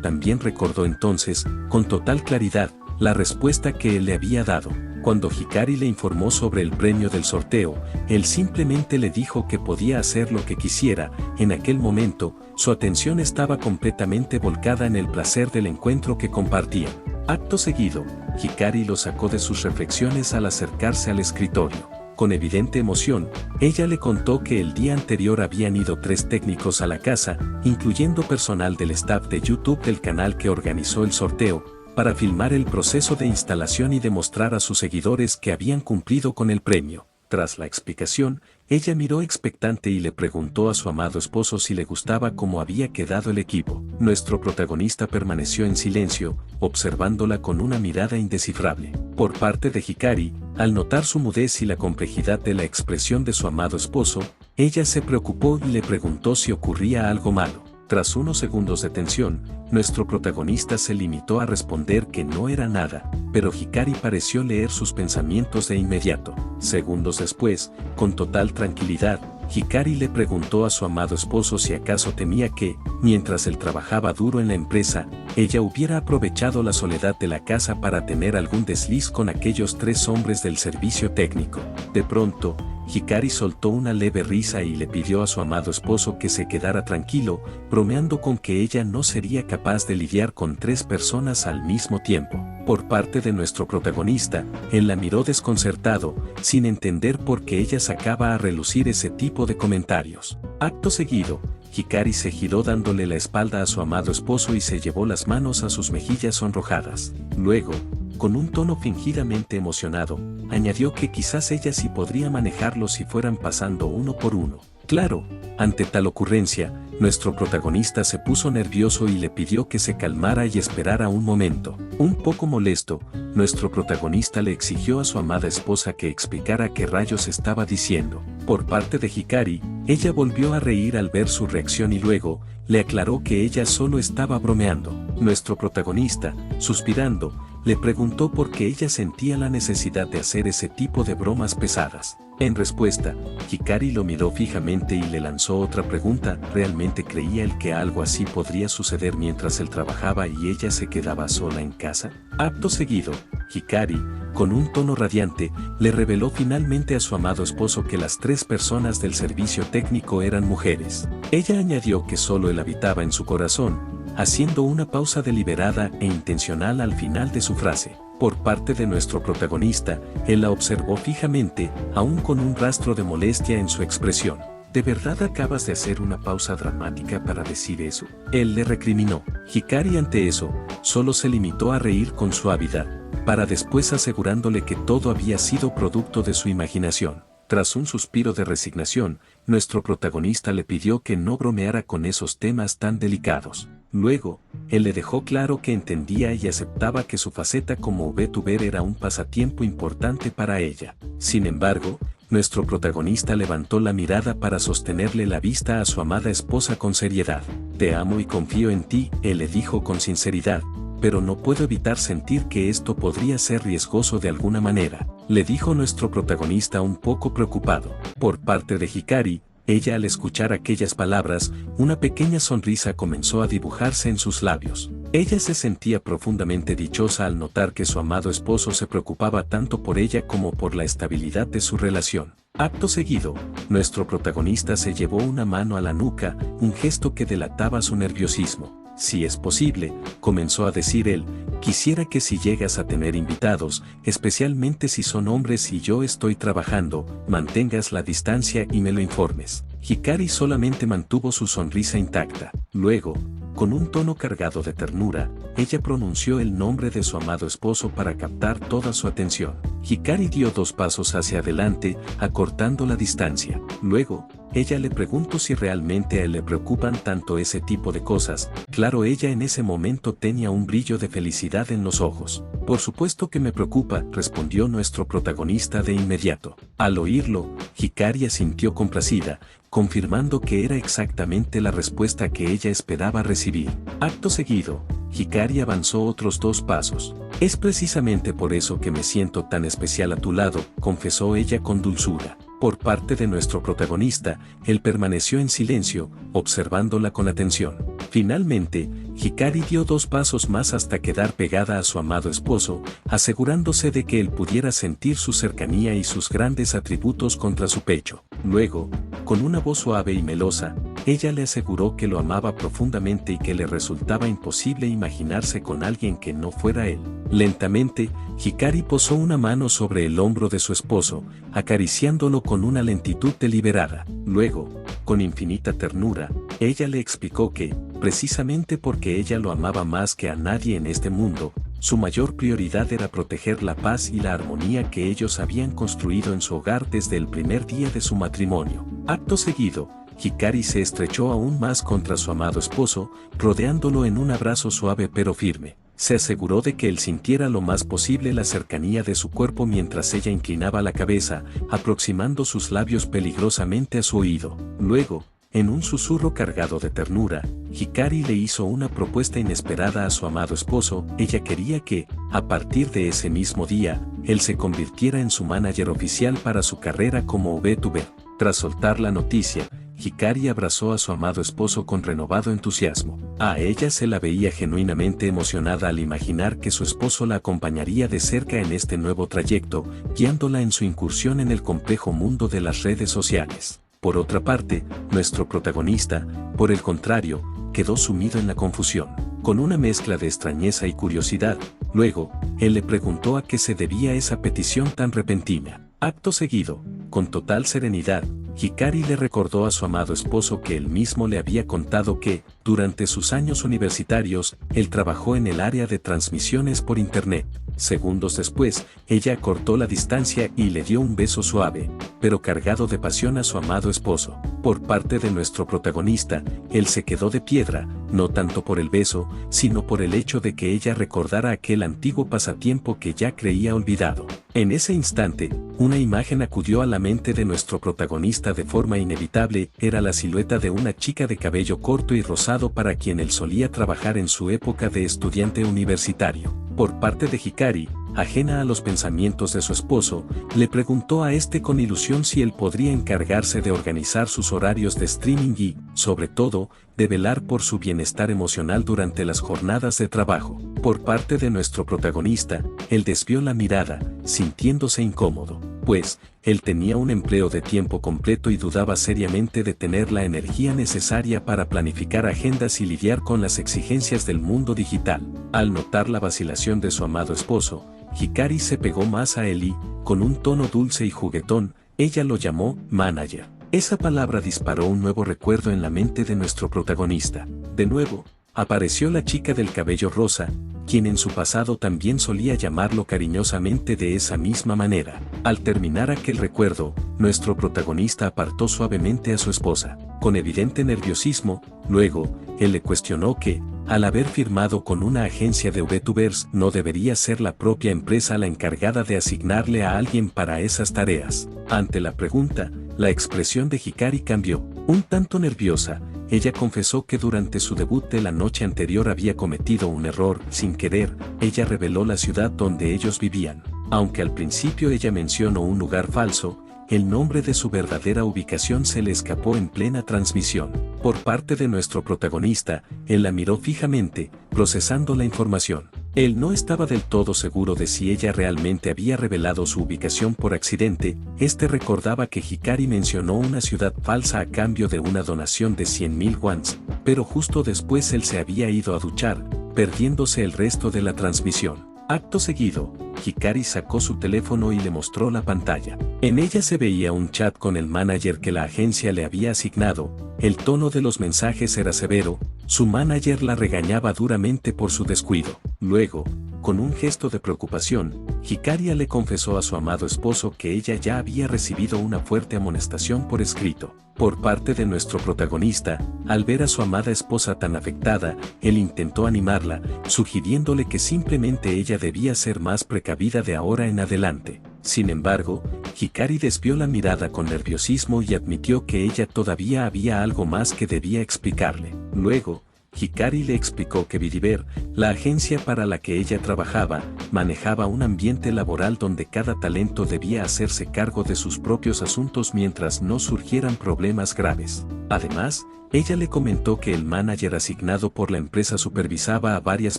también recordó entonces, con total claridad, la respuesta que él le había dado. Cuando Hikari le informó sobre el premio del sorteo, él simplemente le dijo que podía hacer lo que quisiera. En aquel momento, su atención estaba completamente volcada en el placer del encuentro que compartían. Acto seguido, Hikari lo sacó de sus reflexiones al acercarse al escritorio. Con evidente emoción, ella le contó que el día anterior habían ido 3 técnicos a la casa, incluyendo personal del staff de YouTube del canal que organizó el sorteo, para filmar el proceso de instalación y demostrar a sus seguidores que habían cumplido con el premio. Tras la explicación, ella miró expectante y le preguntó a su amado esposo si le gustaba cómo había quedado el equipo. Nuestro protagonista permaneció en silencio, observándola con una mirada indescifrable. Por parte de Hikari, al notar su mudez y la complejidad de la expresión de su amado esposo, ella se preocupó y le preguntó si ocurría algo malo. Tras unos segundos de tensión, nuestro protagonista se limitó a responder que no era nada, pero Hikari pareció leer sus pensamientos de inmediato. Segundos después, con total tranquilidad, Hikari le preguntó a su amado esposo si acaso temía que, mientras él trabajaba duro en la empresa, ella hubiera aprovechado la soledad de la casa para tener algún desliz con aquellos 3 hombres del servicio técnico. De pronto, Hikari soltó una leve risa y le pidió a su amado esposo que se quedara tranquilo, bromeando con que ella no sería capaz de lidiar con 3 personas al mismo tiempo. Por parte de nuestro protagonista, él la miró desconcertado, sin entender por qué ella sacaba a relucir ese tipo de comentarios. Acto seguido, Hikari se giró dándole la espalda a su amado esposo y se llevó las manos a sus mejillas sonrojadas. Luego, con un tono fingidamente emocionado, añadió que quizás ella sí podría manejarlos si fueran pasando uno por uno. Claro, ante tal ocurrencia, nuestro protagonista se puso nervioso y le pidió que se calmara y esperara un momento. Un poco molesto, nuestro protagonista le exigió a su amada esposa que explicara qué rayos estaba diciendo. Por parte de Hikari, ella volvió a reír al ver su reacción y luego, le aclaró que ella solo estaba bromeando. Nuestro protagonista, suspirando, le preguntó por qué ella sentía la necesidad de hacer ese tipo de bromas pesadas. En respuesta, Hikari lo miró fijamente y le lanzó otra pregunta. ¿Realmente creía él que algo así podría suceder mientras él trabajaba y ella se quedaba sola en casa? Acto seguido, Hikari, con un tono radiante, le reveló finalmente a su amado esposo que las 3 personas del servicio técnico eran mujeres. Ella añadió que solo él habitaba en su corazón, haciendo una pausa deliberada e intencional al final de su frase. Por parte de nuestro protagonista, él la observó fijamente, aún con un rastro de molestia en su expresión. ¿De verdad acabas de hacer una pausa dramática para decir eso?, él le recriminó. Hikari ante eso, solo se limitó a reír con suavidad, para después asegurándole que todo había sido producto de su imaginación. Tras un suspiro de resignación, nuestro protagonista le pidió que no bromeara con esos temas tan delicados. Luego, él le dejó claro que entendía y aceptaba que su faceta como VTuber era un pasatiempo importante para ella. Sin embargo, nuestro protagonista levantó la mirada para sostenerle la vista a su amada esposa con seriedad. «Te amo y confío en ti», él le dijo con sinceridad, «pero no puedo evitar sentir que esto podría ser riesgoso de alguna manera», le dijo nuestro protagonista un poco preocupado. Por parte de Hikari, Ella, al escuchar aquellas palabras, una pequeña sonrisa comenzó a dibujarse en sus labios. Ella se sentía profundamente dichosa al notar que su amado esposo se preocupaba tanto por ella como por la estabilidad de su relación. Acto seguido, nuestro protagonista se llevó una mano a la nuca, un gesto que delataba su nerviosismo. Si es posible, comenzó a decir él, quisiera que si llegas a tener invitados, especialmente si son hombres y yo estoy trabajando, mantengas la distancia y me lo informes. Hikari solamente mantuvo su sonrisa intacta. Luego, con un tono cargado de ternura, ella pronunció el nombre de su amado esposo para captar toda su atención. Hikari dio 2 pasos hacia adelante, acortando la distancia. Luego, ella le preguntó si realmente a él le preocupan tanto ese tipo de cosas. Claro, ella en ese momento tenía un brillo de felicidad en los ojos. Por supuesto que me preocupa, respondió nuestro protagonista de inmediato. Al oírlo, Hikari asintió complacida, confirmando que era exactamente la respuesta que ella esperaba recibir. Acto seguido, Hikari avanzó otros 2 pasos. Es precisamente por eso que me siento tan especial a tu lado, confesó ella con dulzura. Por parte de nuestro protagonista, él permaneció en silencio, observándola con atención. Finalmente, Hikari dio 2 pasos más hasta quedar pegada a su amado esposo, asegurándose de que él pudiera sentir su cercanía y sus grandes atributos contra su pecho. Luego, con una voz suave y melosa, ella le aseguró que lo amaba profundamente y que le resultaba imposible imaginarse con alguien que no fuera él. Lentamente, Hikari posó una mano sobre el hombro de su esposo, acariciándolo con una lentitud deliberada. Luego, con infinita ternura, ella le explicó que, precisamente porque ella lo amaba más que a nadie en este mundo, su mayor prioridad era proteger la paz y la armonía que ellos habían construido en su hogar desde el primer día de su matrimonio. Acto seguido, Hikari se estrechó aún más contra su amado esposo, rodeándolo en un abrazo suave pero firme. Se aseguró de que él sintiera lo más posible la cercanía de su cuerpo mientras ella inclinaba la cabeza, aproximando sus labios peligrosamente a su oído. Luego, en un susurro cargado de ternura, Hikari le hizo una propuesta inesperada a su amado esposo. Ella quería que, a partir de ese mismo día, él se convirtiera en su manager oficial para su carrera como VTuber. Tras soltar la noticia, Hikari abrazó a su amado esposo con renovado entusiasmo. A ella se la veía genuinamente emocionada al imaginar que su esposo la acompañaría de cerca en este nuevo trayecto, guiándola en su incursión en el complejo mundo de las redes sociales. Por otra parte, nuestro protagonista, por el contrario, quedó sumido en la confusión, con una mezcla de extrañeza y curiosidad. Luego, él le preguntó a qué se debía esa petición tan repentina. Acto seguido, con total serenidad, Hikari le recordó a su amado esposo que él mismo le había contado que, durante sus años universitarios, él trabajó en el área de transmisiones por Internet. Segundos después, ella acortó la distancia y le dio un beso suave, pero cargado de pasión a su amado esposo. Por parte de nuestro protagonista, él se quedó de piedra, no tanto por el beso, sino por el hecho de que ella recordara aquel antiguo pasatiempo que ya creía olvidado. En ese instante, una imagen acudió a la mente de nuestro protagonista de forma inevitable. Era la silueta de una chica de cabello corto y rosado para quien él solía trabajar en su época de estudiante universitario. Por parte de Hikari, ajena a los pensamientos de su esposo, le preguntó a este con ilusión si él podría encargarse de organizar sus horarios de streaming y, sobre todo, de velar por su bienestar emocional durante las jornadas de trabajo. Por parte de nuestro protagonista, él desvió la mirada, sintiéndose incómodo, pues, él tenía un empleo de tiempo completo y dudaba seriamente de tener la energía necesaria para planificar agendas y lidiar con las exigencias del mundo digital. Al notar la vacilación de su amado esposo, Hikari se pegó más a él y, con un tono dulce y juguetón, ella lo llamó manager. Esa palabra disparó un nuevo recuerdo en la mente de nuestro protagonista. De nuevo, apareció la chica del cabello rosa, quien en su pasado también solía llamarlo cariñosamente de esa misma manera. Al terminar aquel recuerdo, nuestro protagonista apartó suavemente a su esposa, con evidente nerviosismo. Luego, él le cuestionó que, al haber firmado con una agencia de VTubers, no debería ser la propia empresa la encargada de asignarle a alguien para esas tareas. Ante la pregunta, la expresión de Hikari cambió. Un tanto nerviosa, ella confesó que durante su debut de la noche anterior había cometido un error. Sin querer, ella reveló la ciudad donde ellos vivían. Aunque al principio ella mencionó un lugar falso, el nombre de su verdadera ubicación se le escapó en plena transmisión. Por parte de nuestro protagonista, él la miró fijamente, procesando la información. Él no estaba del todo seguro de si ella realmente había revelado su ubicación por accidente. Recordaba que Hikari mencionó una ciudad falsa a cambio de una donación de 100.000 wons, pero justo después él se había ido a duchar, perdiéndose el resto de la transmisión. Acto seguido, Hikari sacó su teléfono y le mostró la pantalla. En ella se veía un chat con el manager que la agencia le había asignado. El tono de los mensajes era severo, su manager la regañaba duramente por su descuido. Luego, con un gesto de preocupación, Hikari le confesó a su amado esposo que ella ya había recibido una fuerte amonestación por escrito. Por parte de nuestro protagonista, al ver a su amada esposa tan afectada, él intentó animarla, sugiriéndole que simplemente ella debía ser más precavida de ahora en adelante. Sin embargo, Hikari desvió la mirada con nerviosismo y admitió que ella todavía había algo más que debía explicarle. Luego, Hikari le explicó que Vidiver, la agencia para la que ella trabajaba, manejaba un ambiente laboral donde cada talento debía hacerse cargo de sus propios asuntos mientras no surgieran problemas graves. Además, ella le comentó que el manager asignado por la empresa supervisaba a varias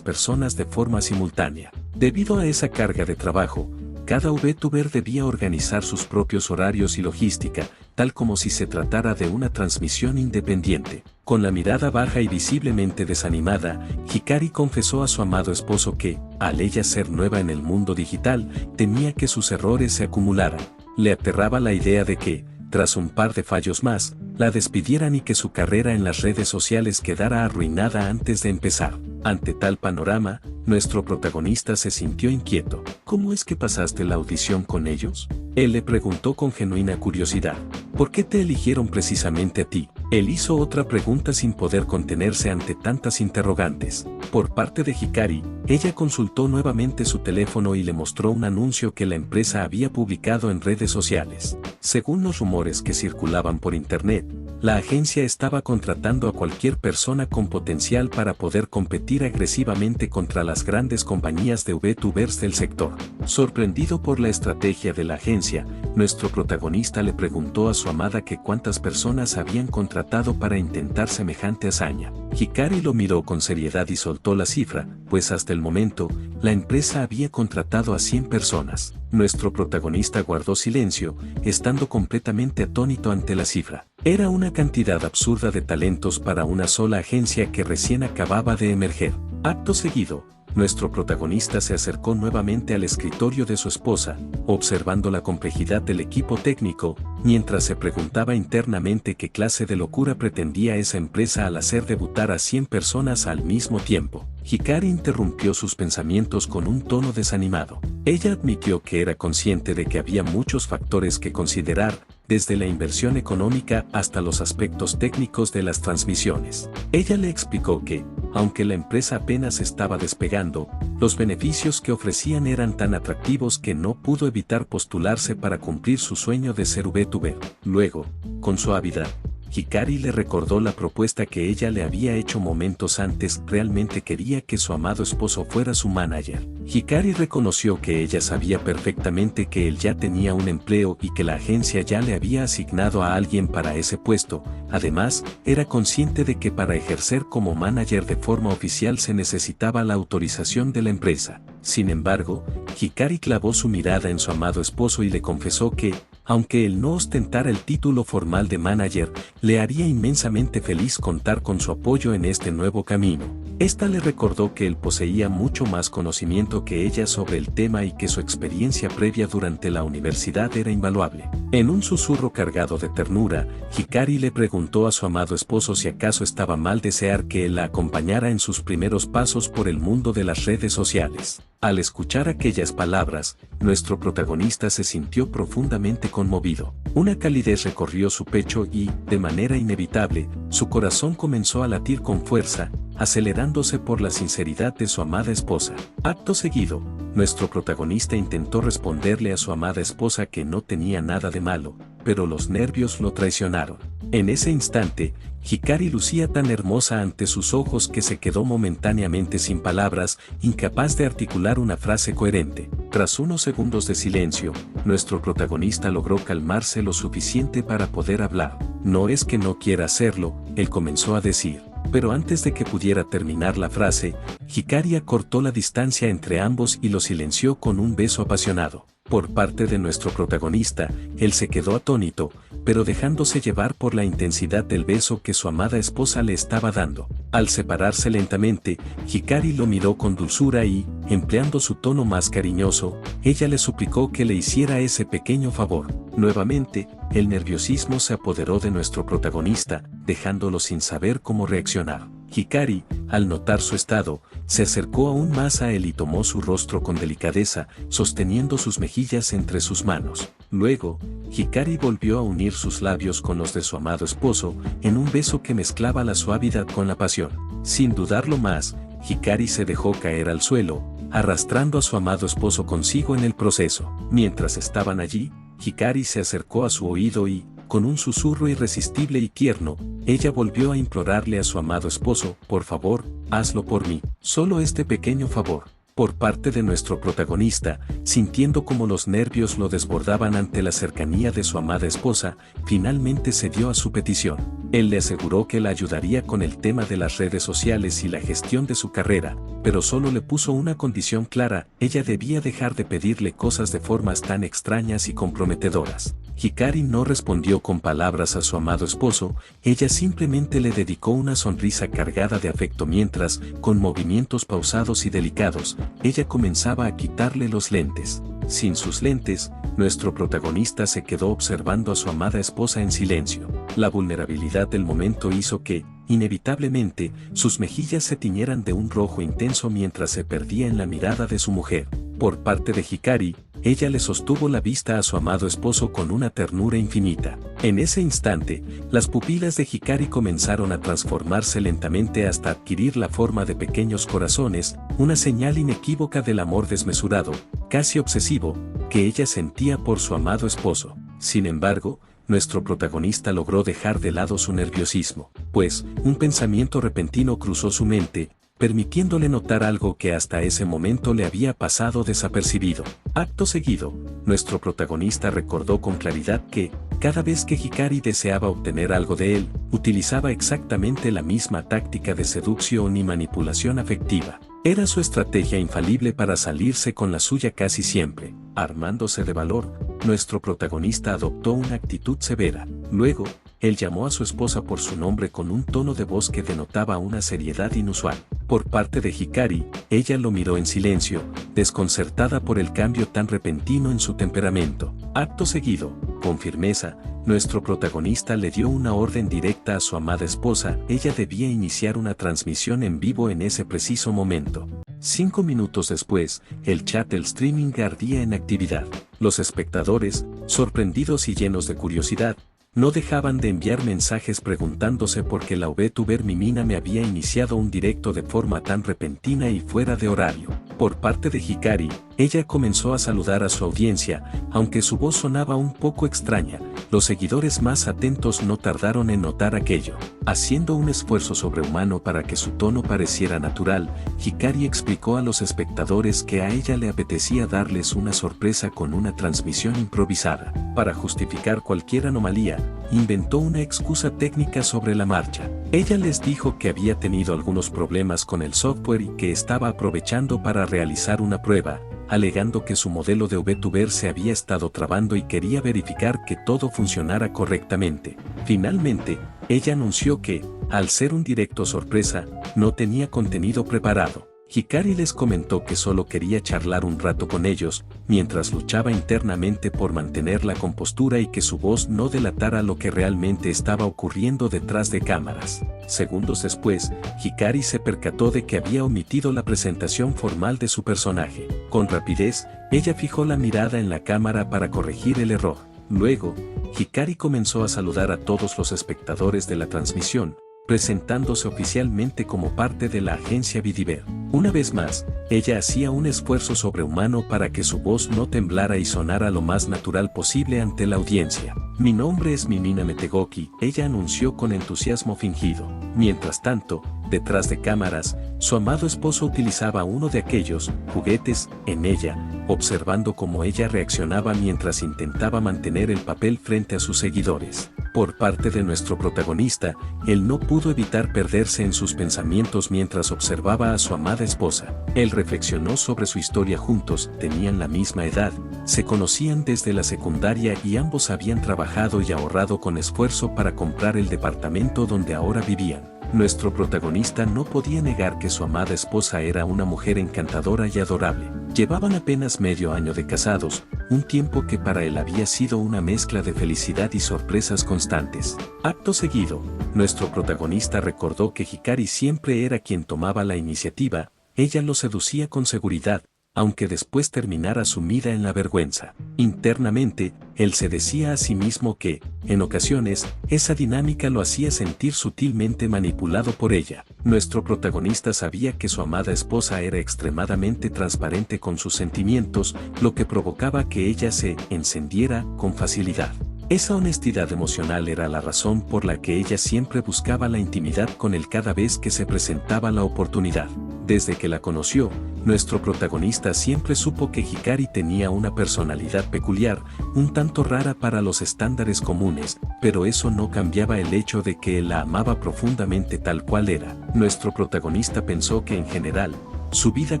personas de forma simultánea. Debido a esa carga de trabajo, cada VTuber debía organizar sus propios horarios y logística, tal como si se tratara de una transmisión independiente. Con la mirada baja y visiblemente desanimada, Hikari confesó a su amado esposo que, al ella ser nueva en el mundo digital, temía que sus errores se acumularan. Le aterraba la idea de que, tras un par de fallos más, la despidieran y que su carrera en las redes sociales quedara arruinada antes de empezar. Ante tal panorama, nuestro protagonista se sintió inquieto. ¿Cómo es que pasaste la audición con ellos? Él le preguntó con genuina curiosidad. ¿Por qué te eligieron precisamente a ti? Él hizo otra pregunta sin poder contenerse ante tantas interrogantes. Por parte de Hikari, ella consultó nuevamente su teléfono y le mostró un anuncio que la empresa había publicado en redes sociales. Según los rumores que circulaban por internet, la agencia estaba contratando a cualquier persona con potencial para poder competir agresivamente contra las grandes compañías de VTubers del sector. Sorprendido por la estrategia de la agencia, nuestro protagonista le preguntó a su amada que cuántas personas habían contratado para intentar semejante hazaña. Hikari lo miró con seriedad y soltó la cifra, pues hasta el momento, la empresa había contratado a 100 personas. Nuestro protagonista guardó silencio, estando completamente atónito ante la cifra. Era una cantidad absurda de talentos para una sola agencia que recién acababa de emerger. Acto seguido, nuestro protagonista se acercó nuevamente al escritorio de su esposa, observando la complejidad del equipo técnico, mientras se preguntaba internamente qué clase de locura pretendía esa empresa al hacer debutar a 100 personas al mismo tiempo. Hikari interrumpió sus pensamientos con un tono desanimado. Ella admitió que era consciente de que había muchos factores que considerar, desde la inversión económica hasta los aspectos técnicos de las transmisiones. Ella le explicó que, aunque la empresa apenas estaba despegando, los beneficios que ofrecían eran tan atractivos que no pudo evitar postularse para cumplir su sueño de ser VTuber. Luego, con suavidad, Hikari le recordó la propuesta que ella le había hecho momentos antes. Realmente quería que su amado esposo fuera su manager. Hikari reconoció que ella sabía perfectamente que él ya tenía un empleo y que la agencia ya le había asignado a alguien para ese puesto. Además, era consciente de que para ejercer como manager de forma oficial se necesitaba la autorización de la empresa. Sin embargo, Hikari clavó su mirada en su amado esposo y le confesó que, aunque él no ostentara el título formal de manager, le haría inmensamente feliz contar con su apoyo en este nuevo camino. Esta le recordó que él poseía mucho más conocimiento que ella sobre el tema y que su experiencia previa durante la universidad era invaluable. En un susurro cargado de ternura, Hikari le preguntó a su amado esposo si acaso estaba mal desear que él la acompañara en sus primeros pasos por el mundo de las redes sociales. Al escuchar aquellas palabras, nuestro protagonista se sintió profundamente conmovido. Una calidez recorrió su pecho y, de manera inevitable, su corazón comenzó a latir con fuerza, acelerándose por la sinceridad de su amada esposa. Acto seguido, nuestro protagonista intentó responderle a su amada esposa que no tenía nada de malo, pero los nervios lo traicionaron. En ese instante, Hikari lucía tan hermosa ante sus ojos que se quedó momentáneamente sin palabras, incapaz de articular una frase coherente. Tras unos segundos de silencio, nuestro protagonista logró calmarse lo suficiente para poder hablar. No es que no quiera hacerlo, él comenzó a decir. Pero antes de que pudiera terminar la frase, Hikari acortó la distancia entre ambos y lo silenció con un beso apasionado. Por parte de nuestro protagonista, él se quedó atónito, pero dejándose llevar por la intensidad del beso que su amada esposa le estaba dando. Al separarse lentamente, Hikari lo miró con dulzura y, empleando su tono más cariñoso, ella le suplicó que le hiciera ese pequeño favor. Nuevamente, el nerviosismo se apoderó de nuestro protagonista, dejándolo sin saber cómo reaccionar. Hikari, al notar su estado, se acercó aún más a él y tomó su rostro con delicadeza, sosteniendo sus mejillas entre sus manos. Luego, Hikari volvió a unir sus labios con los de su amado esposo, en un beso que mezclaba la suavidad con la pasión. Sin dudarlo más, Hikari se dejó caer al suelo, arrastrando a su amado esposo consigo en el proceso. Mientras estaban allí, Hikari se acercó a su oído y, con un susurro irresistible y tierno, ella volvió a implorarle a su amado esposo, por favor, hazlo por mí, solo este pequeño favor. Por parte de nuestro protagonista, sintiendo como los nervios lo desbordaban ante la cercanía de su amada esposa, finalmente cedió a su petición. Él le aseguró que la ayudaría con el tema de las redes sociales y la gestión de su carrera, pero solo le puso una condición clara: ella debía dejar de pedirle cosas de formas tan extrañas y comprometedoras. Hikari no respondió con palabras a su amado esposo, ella simplemente le dedicó una sonrisa cargada de afecto mientras, con movimientos pausados y delicados, ella comenzaba a quitarle los lentes. Sin sus lentes, nuestro protagonista se quedó observando a su amada esposa en silencio. La vulnerabilidad del momento hizo que, inevitablemente, sus mejillas se tiñeran de un rojo intenso mientras se perdía en la mirada de su mujer. Por parte de Hikari, ella le sostuvo la vista a su amado esposo con una ternura infinita. En ese instante, las pupilas de Hikari comenzaron a transformarse lentamente hasta adquirir la forma de pequeños corazones, una señal inequívoca del amor desmesurado, casi obsesivo, que ella sentía por su amado esposo. Sin embargo, nuestro protagonista logró dejar de lado su nerviosismo, pues un pensamiento repentino cruzó su mente, permitiéndole notar algo que hasta ese momento le había pasado desapercibido. Acto seguido, nuestro protagonista recordó con claridad que, cada vez que Hikari deseaba obtener algo de él, utilizaba exactamente la misma táctica de seducción y manipulación afectiva. Era su estrategia infalible para salirse con la suya casi siempre. Armándose de valor, nuestro protagonista adoptó una actitud severa. Luego, él llamó a su esposa por su nombre con un tono de voz que denotaba una seriedad inusual. Por parte de Hikari, ella lo miró en silencio, desconcertada por el cambio tan repentino en su temperamento. Acto seguido, con firmeza, nuestro protagonista le dio una orden directa a su amada esposa: ella debía iniciar una transmisión en vivo en ese preciso momento. 5 minutos después, el chat del streaming ardía en actividad. Los espectadores, sorprendidos y llenos de curiosidad, no dejaban de enviar mensajes preguntándose por qué la VTuber Mimina me había iniciado un directo de forma tan repentina y fuera de horario. Por parte de Hikari, ella comenzó a saludar a su audiencia, aunque su voz sonaba un poco extraña. Los seguidores más atentos no tardaron en notar aquello. Haciendo un esfuerzo sobrehumano para que su tono pareciera natural, Hikari explicó a los espectadores que a ella le apetecía darles una sorpresa con una transmisión improvisada. Para justificar cualquier anomalía, inventó una excusa técnica sobre la marcha. Ella les dijo que había tenido algunos problemas con el software y que estaba aprovechando para realizar una prueba, alegando que su modelo de VTuber se había estado trabando y quería verificar que todo funcionara correctamente. Finalmente, ella anunció que, al ser un directo sorpresa, no tenía contenido preparado. Hikari les comentó que solo quería charlar un rato con ellos, mientras luchaba internamente por mantener la compostura y que su voz no delatara lo que realmente estaba ocurriendo detrás de cámaras. Segundos después, Hikari se percató de que había omitido la presentación formal de su personaje. Con rapidez, ella fijó la mirada en la cámara para corregir el error. Luego, Hikari comenzó a saludar a todos los espectadores de la transmisión, presentándose oficialmente como parte de la agencia Vidiver. Una vez más, ella hacía un esfuerzo sobrehumano para que su voz no temblara y sonara lo más natural posible ante la audiencia. Mi nombre es Mimina Metegoki, ella anunció con entusiasmo fingido. Mientras tanto, detrás de cámaras, su amado esposo utilizaba uno de aquellos juguetes en ella, observando cómo ella reaccionaba mientras intentaba mantener el papel frente a sus seguidores. Por parte de nuestro protagonista, él no pudo evitar perderse en sus pensamientos mientras observaba a su amada esposa. Él reflexionó sobre su historia juntos, tenían la misma edad, se conocían desde la secundaria y ambos habían trabajado y ahorrado con esfuerzo para comprar el departamento donde ahora vivían. Nuestro protagonista no podía negar que su amada esposa era una mujer encantadora y adorable. Llevaban apenas medio año de casados, un tiempo que para él había sido una mezcla de felicidad y sorpresas constantes. Acto seguido, nuestro protagonista recordó que Hikari siempre era quien tomaba la iniciativa, ella lo seducía con seguridad, aunque después terminara sumida en la vergüenza. Internamente, él se decía a sí mismo que, en ocasiones, esa dinámica lo hacía sentir sutilmente manipulado por ella. Nuestro protagonista sabía que su amada esposa era extremadamente transparente con sus sentimientos, lo que provocaba que ella se encendiera con facilidad. Esa honestidad emocional era la razón por la que ella siempre buscaba la intimidad con él cada vez que se presentaba la oportunidad. Desde que la conoció, nuestro protagonista siempre supo que Hikari tenía una personalidad peculiar, un tanto rara para los estándares comunes, pero eso no cambiaba el hecho de que él la amaba profundamente tal cual era. Nuestro protagonista pensó que en general, su vida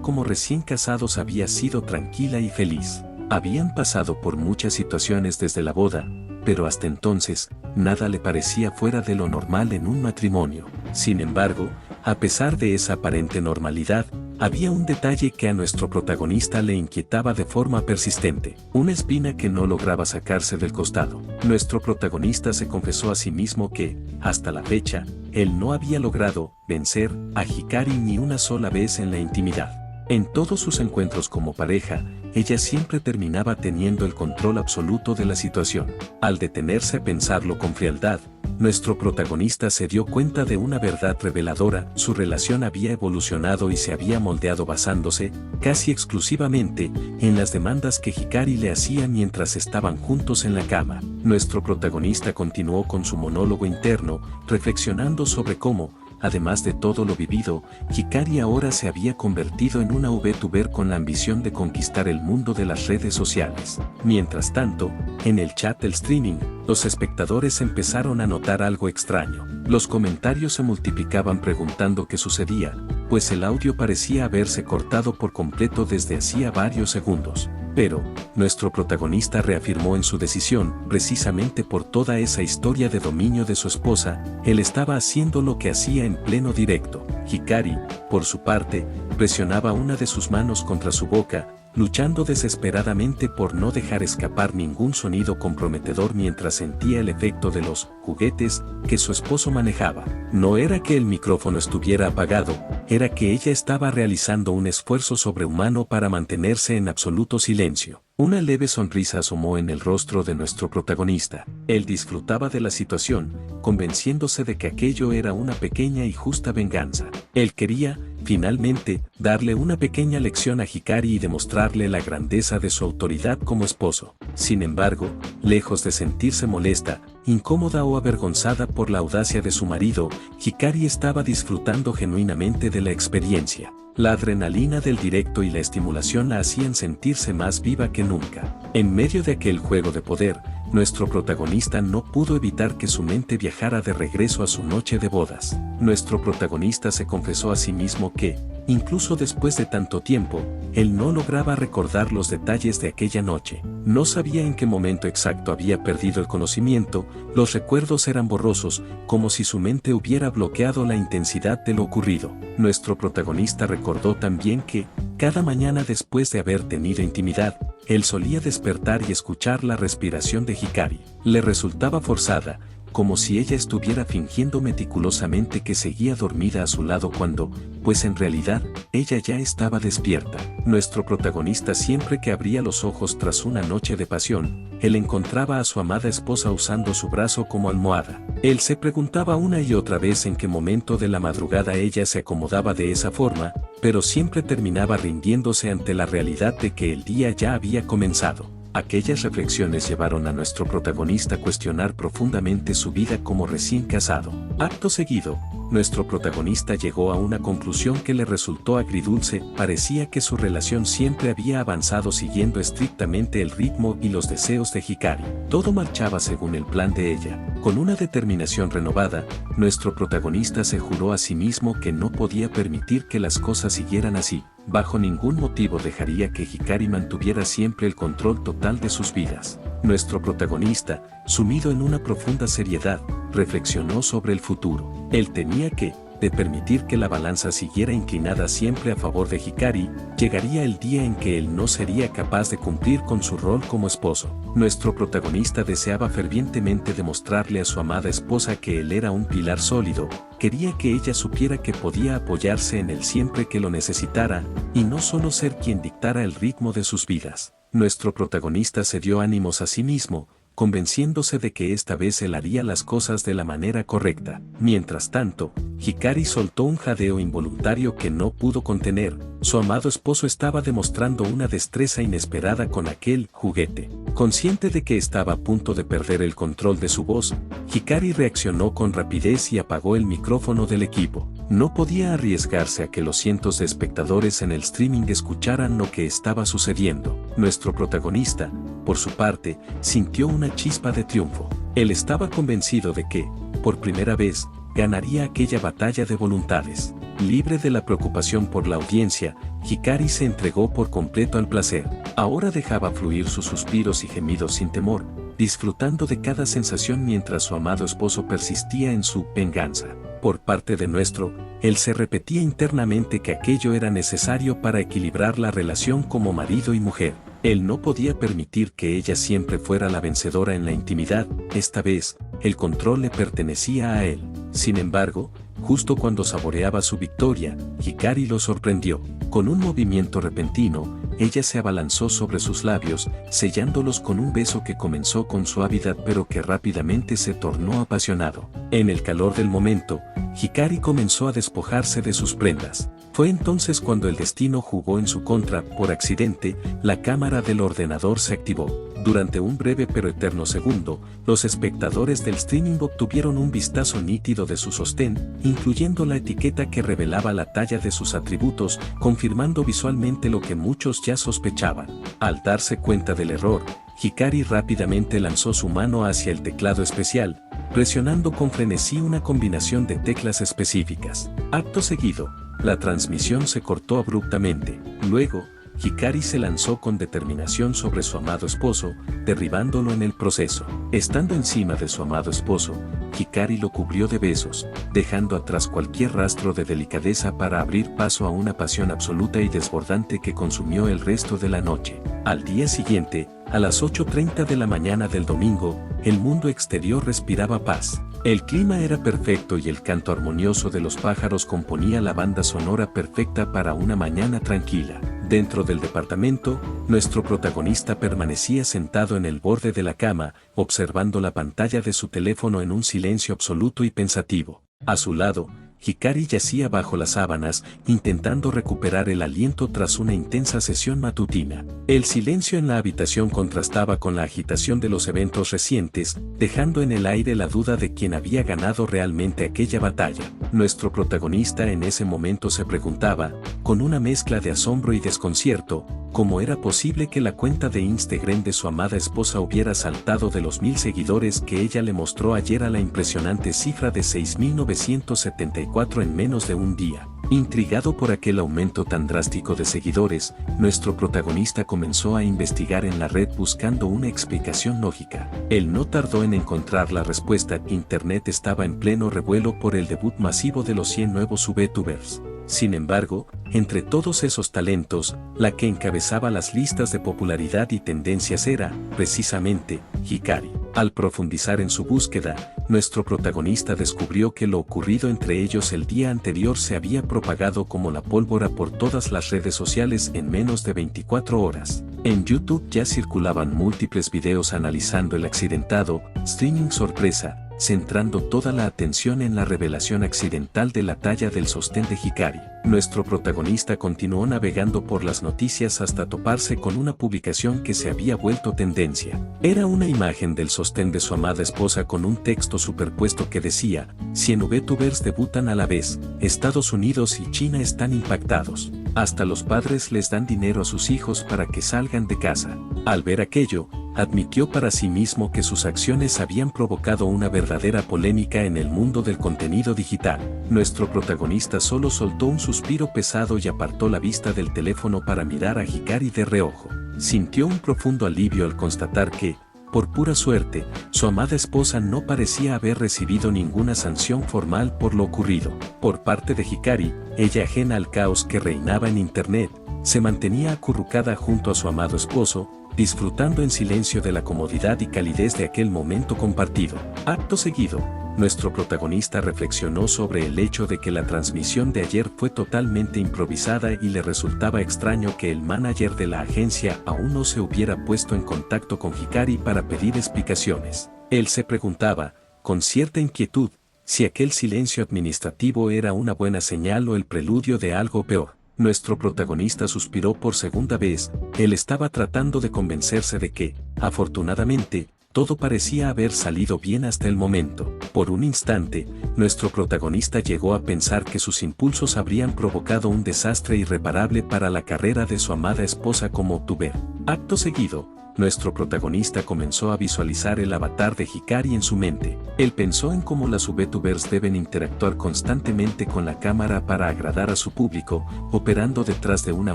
como recién casados había sido tranquila y feliz. Habían pasado por muchas situaciones desde la boda, pero hasta entonces, nada le parecía fuera de lo normal en un matrimonio. Sin embargo, a pesar de esa aparente normalidad, había un detalle que a nuestro protagonista le inquietaba de forma persistente, una espina que no lograba sacarse del costado. Nuestro protagonista se confesó a sí mismo que, hasta la fecha, él no había logrado vencer a Hikari ni una sola vez en la intimidad. En todos sus encuentros como pareja, ella siempre terminaba teniendo el control absoluto de la situación. Al detenerse a pensarlo con frialdad, nuestro protagonista se dio cuenta de una verdad reveladora: su relación había evolucionado y se había moldeado basándose, casi exclusivamente, en las demandas que Hikari le hacía mientras estaban juntos en la cama. Nuestro protagonista continuó con su monólogo interno, reflexionando sobre cómo, además de todo lo vivido, Hikari ahora se había convertido en una VTuber con la ambición de conquistar el mundo de las redes sociales. Mientras tanto, en el chat del streaming, los espectadores empezaron a notar algo extraño. Los comentarios se multiplicaban preguntando qué sucedía, pues el audio parecía haberse cortado por completo desde hacía varios segundos. Pero, nuestro protagonista reafirmó en su decisión, precisamente por toda esa historia de dominio de su esposa, él estaba haciendo lo que hacía en pleno directo. Hikari, por su parte, presionaba una de sus manos contra su boca, luchando desesperadamente por no dejar escapar ningún sonido comprometedor mientras sentía el efecto de los juguetes que su esposo manejaba. No era que el micrófono estuviera apagado, era que ella estaba realizando un esfuerzo sobrehumano para mantenerse en absoluto silencio. Una leve sonrisa asomó en el rostro de nuestro protagonista. Él disfrutaba de la situación, convenciéndose de que aquello era una pequeña y justa venganza. Él quería, finalmente, darle una pequeña lección a Hikari y demostrarle la grandeza de su autoridad como esposo. Sin embargo, lejos de sentirse molesta, incómoda o avergonzada por la audacia de su marido, Hikari estaba disfrutando genuinamente de la experiencia. La adrenalina del directo y la estimulación la hacían sentirse más viva que nunca. En medio de aquel juego de poder, nuestro protagonista no pudo evitar que su mente viajara de regreso a su noche de bodas. Nuestro protagonista se confesó a sí mismo que, incluso después de tanto tiempo, él no lograba recordar los detalles de aquella noche. No sabía en qué momento exacto había perdido el conocimiento, los recuerdos eran borrosos, como si su mente hubiera bloqueado la intensidad de lo ocurrido. Nuestro protagonista recordó también que, cada mañana después de haber tenido intimidad, él solía despertar y escuchar la respiración de Hikari. Le resultaba forzada, como si ella estuviera fingiendo meticulosamente que seguía dormida a su lado cuando, pues en realidad, ella ya estaba despierta. Nuestro protagonista, siempre que abría los ojos tras una noche de pasión, él encontraba a su amada esposa usando su brazo como almohada. Él se preguntaba una y otra vez en qué momento de la madrugada ella se acomodaba de esa forma, pero siempre terminaba rindiéndose ante la realidad de que el día ya había comenzado. Aquellas reflexiones llevaron a nuestro protagonista a cuestionar profundamente su vida como recién casado. Acto seguido, nuestro protagonista llegó a una conclusión que le resultó agridulce. Parecía que su relación siempre había avanzado siguiendo estrictamente el ritmo y los deseos de Hikari. Todo marchaba según el plan de ella. Con una determinación renovada, nuestro protagonista se juró a sí mismo que no podía permitir que las cosas siguieran así. Bajo ningún motivo dejaría que Hikari mantuviera siempre el control total de sus vidas. Nuestro protagonista, sumido en una profunda seriedad, reflexionó sobre el futuro. Él tenía que, de permitir que la balanza siguiera inclinada siempre a favor de Hikari, llegaría el día en que él no sería capaz de cumplir con su rol como esposo. Nuestro protagonista deseaba fervientemente demostrarle a su amada esposa que él era un pilar sólido, quería que ella supiera que podía apoyarse en él siempre que lo necesitara, y no solo ser quien dictara el ritmo de sus vidas. Nuestro protagonista se dio ánimos a sí mismo, convenciéndose de que esta vez él haría las cosas de la manera correcta. Mientras tanto, Hikari soltó un jadeo involuntario que no pudo contener. Su amado esposo estaba demostrando una destreza inesperada con aquel juguete. Consciente de que estaba a punto de perder el control de su voz, Hikari reaccionó con rapidez y apagó el micrófono del equipo. No podía arriesgarse a que los cientos de espectadores en el streaming escucharan lo que estaba sucediendo. Nuestro protagonista, por su parte, sintió una chispa de triunfo. Él estaba convencido de que, por primera vez, ganaría aquella batalla de voluntades. Libre de la preocupación por la audiencia, Hikari se entregó por completo al placer. Ahora dejaba fluir sus suspiros y gemidos sin temor, disfrutando de cada sensación mientras su amado esposo persistía en su venganza. Por parte de nuestro, él se repetía internamente que aquello era necesario para equilibrar la relación como marido y mujer. Él no podía permitir que ella siempre fuera la vencedora en la intimidad. Esta vez, el control le pertenecía a él. Sin embargo, justo cuando saboreaba su victoria, Hikari lo sorprendió. Con un movimiento repentino, ella se abalanzó sobre sus labios, sellándolos con un beso que comenzó con suavidad pero que rápidamente se tornó apasionado. En el calor del momento, Hikari comenzó a despojarse de sus prendas. Fue entonces cuando el destino jugó en su contra. Por accidente, la cámara del ordenador se activó. Durante un breve pero eterno segundo, los espectadores del streaming obtuvieron un vistazo nítido de su sostén, incluyendo la etiqueta que revelaba la talla de sus atributos, confirmando visualmente lo que muchos ya sospechaban. Al darse cuenta del error, Hikari rápidamente lanzó su mano hacia el teclado especial, presionando con frenesí una combinación de teclas específicas. Acto seguido, la transmisión se cortó abruptamente. Luego, Hikari se lanzó con determinación sobre su amado esposo, derribándolo en el proceso. Estando encima de su amado esposo, Hikari lo cubrió de besos, dejando atrás cualquier rastro de delicadeza para abrir paso a una pasión absoluta y desbordante que consumió el resto de la noche. Al día siguiente, a las 8:30 de la mañana del domingo, el mundo exterior respiraba paz. El clima era perfecto y el canto armonioso de los pájaros componía la banda sonora perfecta para una mañana tranquila. Dentro del departamento, nuestro protagonista permanecía sentado en el borde de la cama, observando la pantalla de su teléfono en un silencio absoluto y pensativo. A su lado, Hikari yacía bajo las sábanas, intentando recuperar el aliento tras una intensa sesión matutina. El silencio en la habitación contrastaba con la agitación de los eventos recientes, dejando en el aire la duda de quién había ganado realmente aquella batalla. Nuestro protagonista en ese momento se preguntaba, con una mezcla de asombro y desconcierto, cómo era posible que la cuenta de Instagram de su amada esposa hubiera saltado de los 1000 seguidores que ella le mostró ayer a la impresionante cifra de 6.974 en menos de un día. Intrigado por aquel aumento tan drástico de seguidores, nuestro protagonista comenzó a investigar en la red buscando una explicación lógica. Él no tardó en encontrar la respuesta. Internet estaba en pleno revuelo por el debut masivo de los 100 nuevos VTubers. Sin embargo, entre todos esos talentos, la que encabezaba las listas de popularidad y tendencias era, precisamente, Hikari. Al profundizar en su búsqueda, nuestro protagonista descubrió que lo ocurrido entre ellos el día anterior se había propagado como la pólvora por todas las redes sociales en menos de 24 horas. En YouTube ya circulaban múltiples videos analizando el accidentado streaming sorpresa, centrando toda la atención en la revelación accidental de la talla del sostén de Hikari. Nuestro protagonista continuó navegando por las noticias hasta toparse con una publicación que se había vuelto tendencia. Era una imagen del sostén de su amada esposa con un texto superpuesto que decía: 100 VTubers debutan a la vez, Estados Unidos y China están impactados. Hasta los padres les dan dinero a sus hijos para que salgan de casa. Al ver aquello, admitió para sí mismo que sus acciones habían provocado una verdadera polémica en el mundo del contenido digital. Nuestro protagonista solo soltó un suspiro pesado y apartó la vista del teléfono para mirar a Hikari de reojo. Sintió un profundo alivio al constatar que, por pura suerte, su amada esposa no parecía haber recibido ninguna sanción formal por lo ocurrido. Por parte de Hikari, ella, ajena al caos que reinaba en Internet, se mantenía acurrucada junto a su amado esposo, disfrutando en silencio de la comodidad y calidez de aquel momento compartido. Acto seguido, nuestro protagonista reflexionó sobre el hecho de que la transmisión de ayer fue totalmente improvisada y le resultaba extraño que el manager de la agencia aún no se hubiera puesto en contacto con Hikari para pedir explicaciones. Él se preguntaba, con cierta inquietud, si aquel silencio administrativo era una buena señal o el preludio de algo peor. Nuestro protagonista suspiró por segunda vez. Él estaba tratando de convencerse de que, afortunadamente, todo parecía haber salido bien hasta el momento. Por un instante, nuestro protagonista llegó a pensar que sus impulsos habrían provocado un desastre irreparable para la carrera de su amada esposa como VTuber. Acto seguido, nuestro protagonista comenzó a visualizar el avatar de Hikari en su mente. Él pensó en cómo las VTubers deben interactuar constantemente con la cámara para agradar a su público, operando detrás de una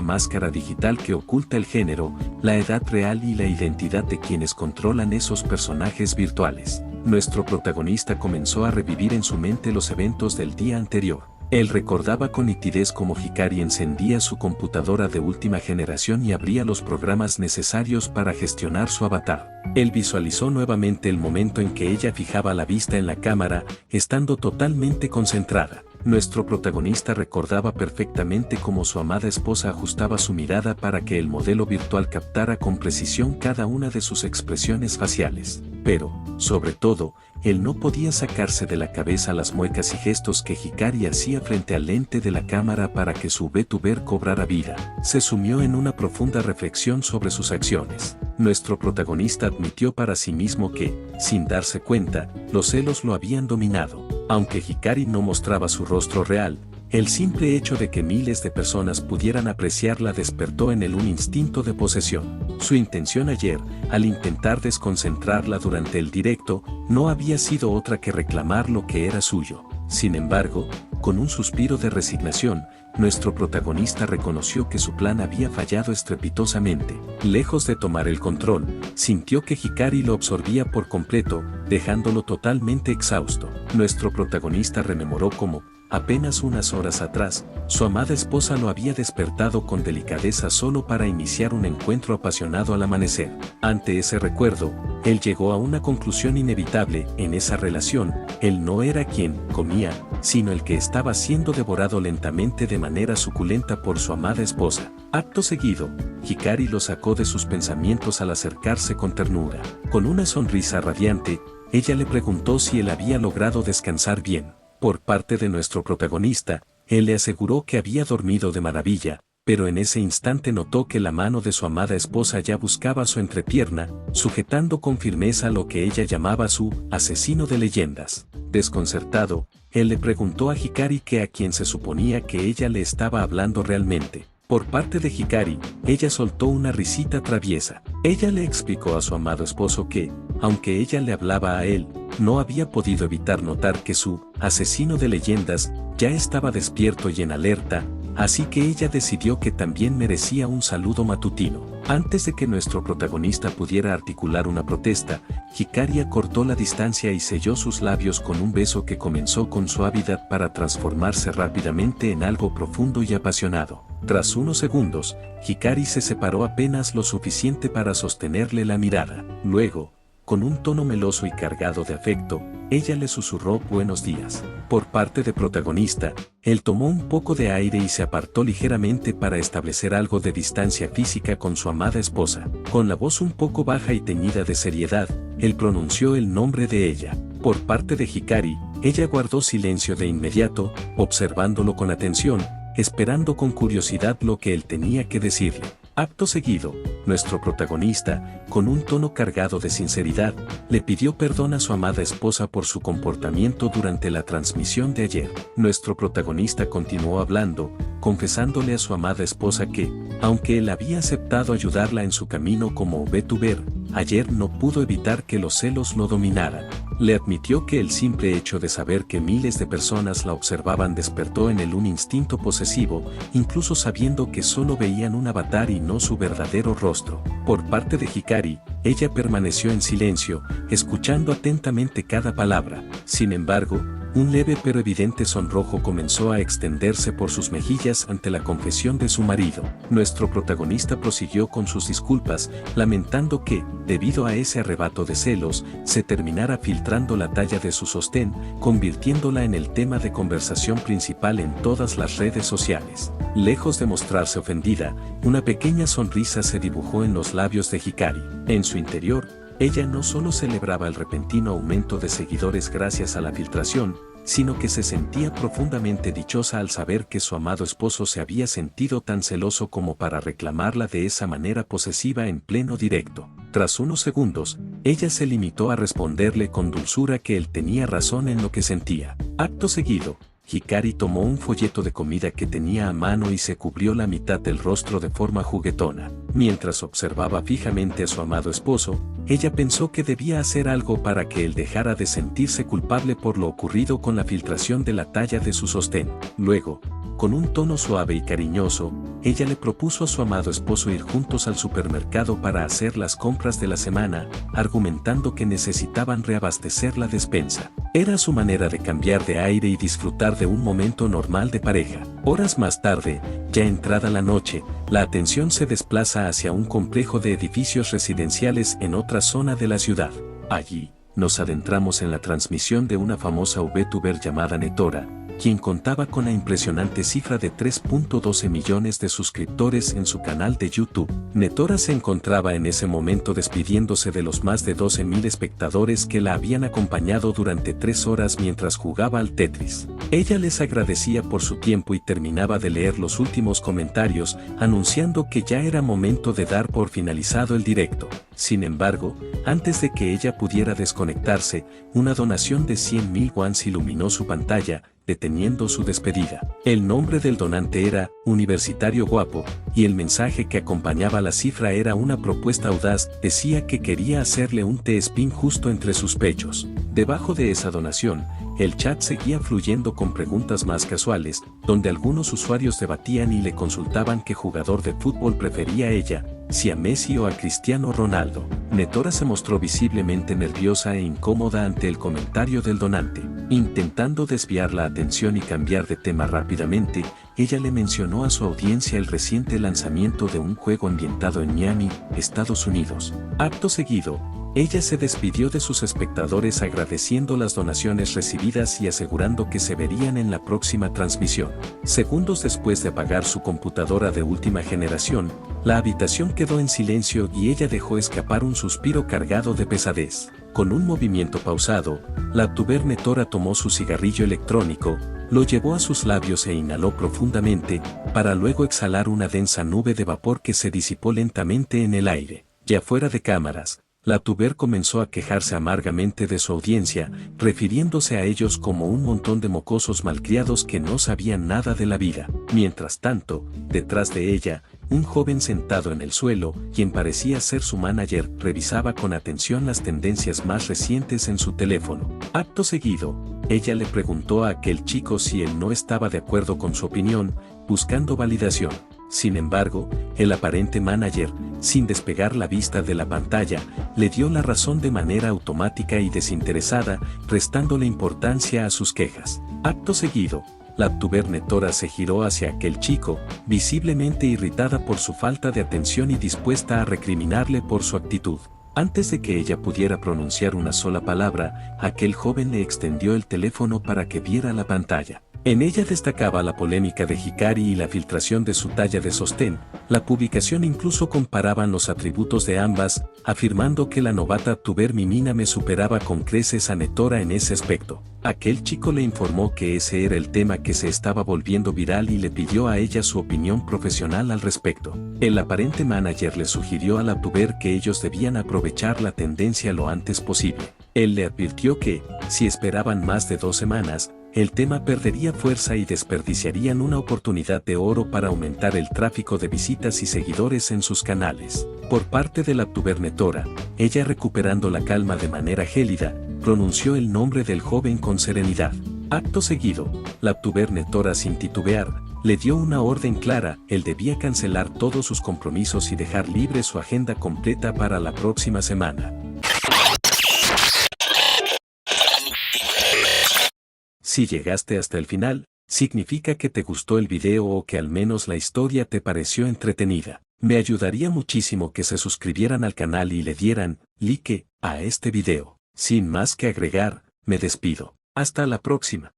máscara digital que oculta el género, la edad real y la identidad de quienes controlan esos personajes virtuales. Nuestro protagonista comenzó a revivir en su mente los eventos del día anterior. Él recordaba con nitidez cómo Hikari encendía su computadora de última generación y abría los programas necesarios para gestionar su avatar. Él visualizó nuevamente el momento en que ella fijaba la vista en la cámara, estando totalmente concentrada. Nuestro protagonista recordaba perfectamente cómo su amada esposa ajustaba su mirada para que el modelo virtual captara con precisión cada una de sus expresiones faciales. Pero, sobre todo, él no podía sacarse de la cabeza las muecas y gestos que Hikari hacía frente al lente de la cámara para que su VTuber cobrara vida. Se sumió en una profunda reflexión sobre sus acciones. Nuestro protagonista admitió para sí mismo que, sin darse cuenta, los celos lo habían dominado. Aunque Hikari no mostraba su rostro real, el simple hecho de que miles de personas pudieran apreciarla despertó en él un instinto de posesión. Su intención ayer, al intentar desconcentrarla durante el directo, no había sido otra que reclamar lo que era suyo. Sin embargo, con un suspiro de resignación, nuestro protagonista reconoció que su plan había fallado estrepitosamente. Lejos de tomar el control, sintió que Hikari lo absorbía por completo, dejándolo totalmente exhausto. Nuestro protagonista rememoró cómo, apenas unas horas atrás, su amada esposa lo había despertado con delicadeza solo para iniciar un encuentro apasionado al amanecer. Ante ese recuerdo, él llegó a una conclusión inevitable: en esa relación, él no era quien comía, sino el que estaba siendo devorado lentamente de manera suculenta por su amada esposa. Acto seguido, Hikari lo sacó de sus pensamientos al acercarse con ternura. Con una sonrisa radiante, ella le preguntó si él había logrado descansar bien. Por parte de nuestro protagonista, él le aseguró que había dormido de maravilla, pero en ese instante notó que la mano de su amada esposa ya buscaba su entrepierna, sujetando con firmeza lo que ella llamaba su asesino de leyendas. Desconcertado, él le preguntó a Hikari que a quien se suponía que ella le estaba hablando realmente. Por parte de Hikari, ella soltó una risita traviesa. Ella le explicó a su amado esposo que, aunque ella le hablaba a él, no había podido evitar notar que su asesino de leyendas ya estaba despierto y en alerta, así que ella decidió que también merecía un saludo matutino. Antes de que nuestro protagonista pudiera articular una protesta, Hikari acortó la distancia y selló sus labios con un beso que comenzó con suavidad para transformarse rápidamente en algo profundo y apasionado. Tras unos segundos, Hikari se separó apenas lo suficiente para sostenerle la mirada. Luego, Con un tono meloso y cargado de afecto, ella le susurró buenos días. Por parte de protagonista, él tomó un poco de aire y se apartó ligeramente para establecer algo de distancia física con su amada esposa. Con la voz un poco baja y teñida de seriedad, él pronunció el nombre de ella. Por parte de Hikari, ella guardó silencio de inmediato, observándolo con atención, esperando con curiosidad lo que él tenía que decirle. Acto seguido, nuestro protagonista, con un tono cargado de sinceridad, le pidió perdón a su amada esposa por su comportamiento durante la transmisión de ayer. Nuestro protagonista continuó hablando, confesándole a su amada esposa que, aunque él había aceptado ayudarla en su camino como VTuber, ayer no pudo evitar que los celos lo dominaran. Le admitió que el simple hecho de saber que miles de personas la observaban despertó en él un instinto posesivo, incluso sabiendo que solo veían un avatar y no su verdadero rostro. Por parte de Hikari, ella permaneció en silencio, escuchando atentamente cada palabra. Sin embargo, un leve pero evidente sonrojo comenzó a extenderse por sus mejillas ante la confesión de su marido. Nuestro protagonista prosiguió con sus disculpas, lamentando que, debido a ese arrebato de celos, se terminara filtrando la talla de su sostén, convirtiéndola en el tema de conversación principal en todas las redes sociales. Lejos de mostrarse ofendida, una pequeña sonrisa se dibujó en los labios de Hikari. En su interior, ella no solo celebraba el repentino aumento de seguidores gracias a la filtración, sino que se sentía profundamente dichosa al saber que su amado esposo se había sentido tan celoso como para reclamarla de esa manera posesiva en pleno directo. Tras unos segundos, ella se limitó a responderle con dulzura que él tenía razón en lo que sentía. Acto seguido, Hikari tomó un folleto de comida que tenía a mano y se cubrió la mitad del rostro de forma juguetona. Mientras observaba fijamente a su amado esposo, ella pensó que debía hacer algo para que él dejara de sentirse culpable por lo ocurrido con la filtración de la talla de su sostén. Luego, con un tono suave y cariñoso, ella le propuso a su amado esposo ir juntos al supermercado para hacer las compras de la semana, argumentando que necesitaban reabastecer la despensa. Era su manera de cambiar de aire y disfrutar de un momento normal de pareja. Horas más tarde, ya entrada la noche, la atención se desplaza hacia un complejo de edificios residenciales en otra zona de la ciudad. Allí, nos adentramos en la transmisión de una famosa VTuber llamada Netora, quien contaba con la impresionante cifra de 3.12 millones de suscriptores en su canal de YouTube. Netora se encontraba en ese momento despidiéndose de los más de 12.000 espectadores que la habían acompañado durante 3 horas mientras jugaba al Tetris. Ella les agradecía por su tiempo y terminaba de leer los últimos comentarios, anunciando que ya era momento de dar por finalizado el directo. Sin embargo, antes de que ella pudiera desconectarse, una donación de 100.000 wons iluminó su pantalla, deteniendo su despedida. El nombre del donante era Universitario Guapo, y el mensaje que acompañaba la cifra era una propuesta audaz, decía que quería hacerle un T-spin justo entre sus pechos. Debajo de esa donación, el chat seguía fluyendo con preguntas más casuales, donde algunos usuarios debatían y le consultaban qué jugador de fútbol prefería ella, si a Messi o a Cristiano Ronaldo. Netora se mostró visiblemente nerviosa e incómoda ante el comentario del donante. Intentando desviar la atención y cambiar de tema rápidamente, ella le mencionó a su audiencia el reciente lanzamiento de un juego ambientado en Miami, Estados Unidos. Acto seguido, ella se despidió de sus espectadores agradeciendo las donaciones recibidas y asegurando que se verían en la próxima transmisión. Segundos después de apagar su computadora de última generación, la habitación quedó en silencio y ella dejó escapar un suspiro cargado de pesadez. Con un movimiento pausado, la VTuber Netora tomó su cigarrillo electrónico, lo llevó a sus labios e inhaló profundamente, para luego exhalar una densa nube de vapor que se disipó lentamente en el aire. Ya fuera de cámaras, la VTuber comenzó a quejarse amargamente de su audiencia, refiriéndose a ellos como un montón de mocosos malcriados que no sabían nada de la vida. Mientras tanto, detrás de ella, un joven sentado en el suelo, quien parecía ser su manager, revisaba con atención las tendencias más recientes en su teléfono. Acto seguido, ella le preguntó a aquel chico si él no estaba de acuerdo con su opinión, buscando validación. Sin embargo, el aparente manager, sin despegar la vista de la pantalla, le dio la razón de manera automática y desinteresada, restándole importancia a sus quejas. Acto seguido, la VTuber Netora se giró hacia aquel chico, visiblemente irritada por su falta de atención y dispuesta a recriminarle por su actitud. Antes de que ella pudiera pronunciar una sola palabra, aquel joven le extendió el teléfono para que viera la pantalla. En ella destacaba la polémica de Hikari y la filtración de su talla de sostén. La publicación incluso comparaban los atributos de ambas, afirmando que la novata tuber Mimina me superaba con creces a Netora en ese aspecto. Aquel chico le informó que ese era el tema que se estaba volviendo viral y le pidió a ella su opinión profesional al respecto. El aparente manager le sugirió a la tuber que ellos debían aprovechar la tendencia lo antes posible. Él le advirtió que, si esperaban más de 2 semanas, el tema perdería fuerza y desperdiciarían una oportunidad de oro para aumentar el tráfico de visitas y seguidores en sus canales. Por parte de la tuber Netora, ella recuperando la calma de manera gélida, pronunció el nombre del joven con serenidad. Acto seguido, la tuber Netora sin titubear, le dio una orden clara: él debía cancelar todos sus compromisos y dejar libre su agenda completa para la próxima semana. Si llegaste hasta el final, significa que te gustó el video o que al menos la historia te pareció entretenida. Me ayudaría muchísimo que se suscribieran al canal y le dieran like a este video. Sin más que agregar, me despido. Hasta la próxima.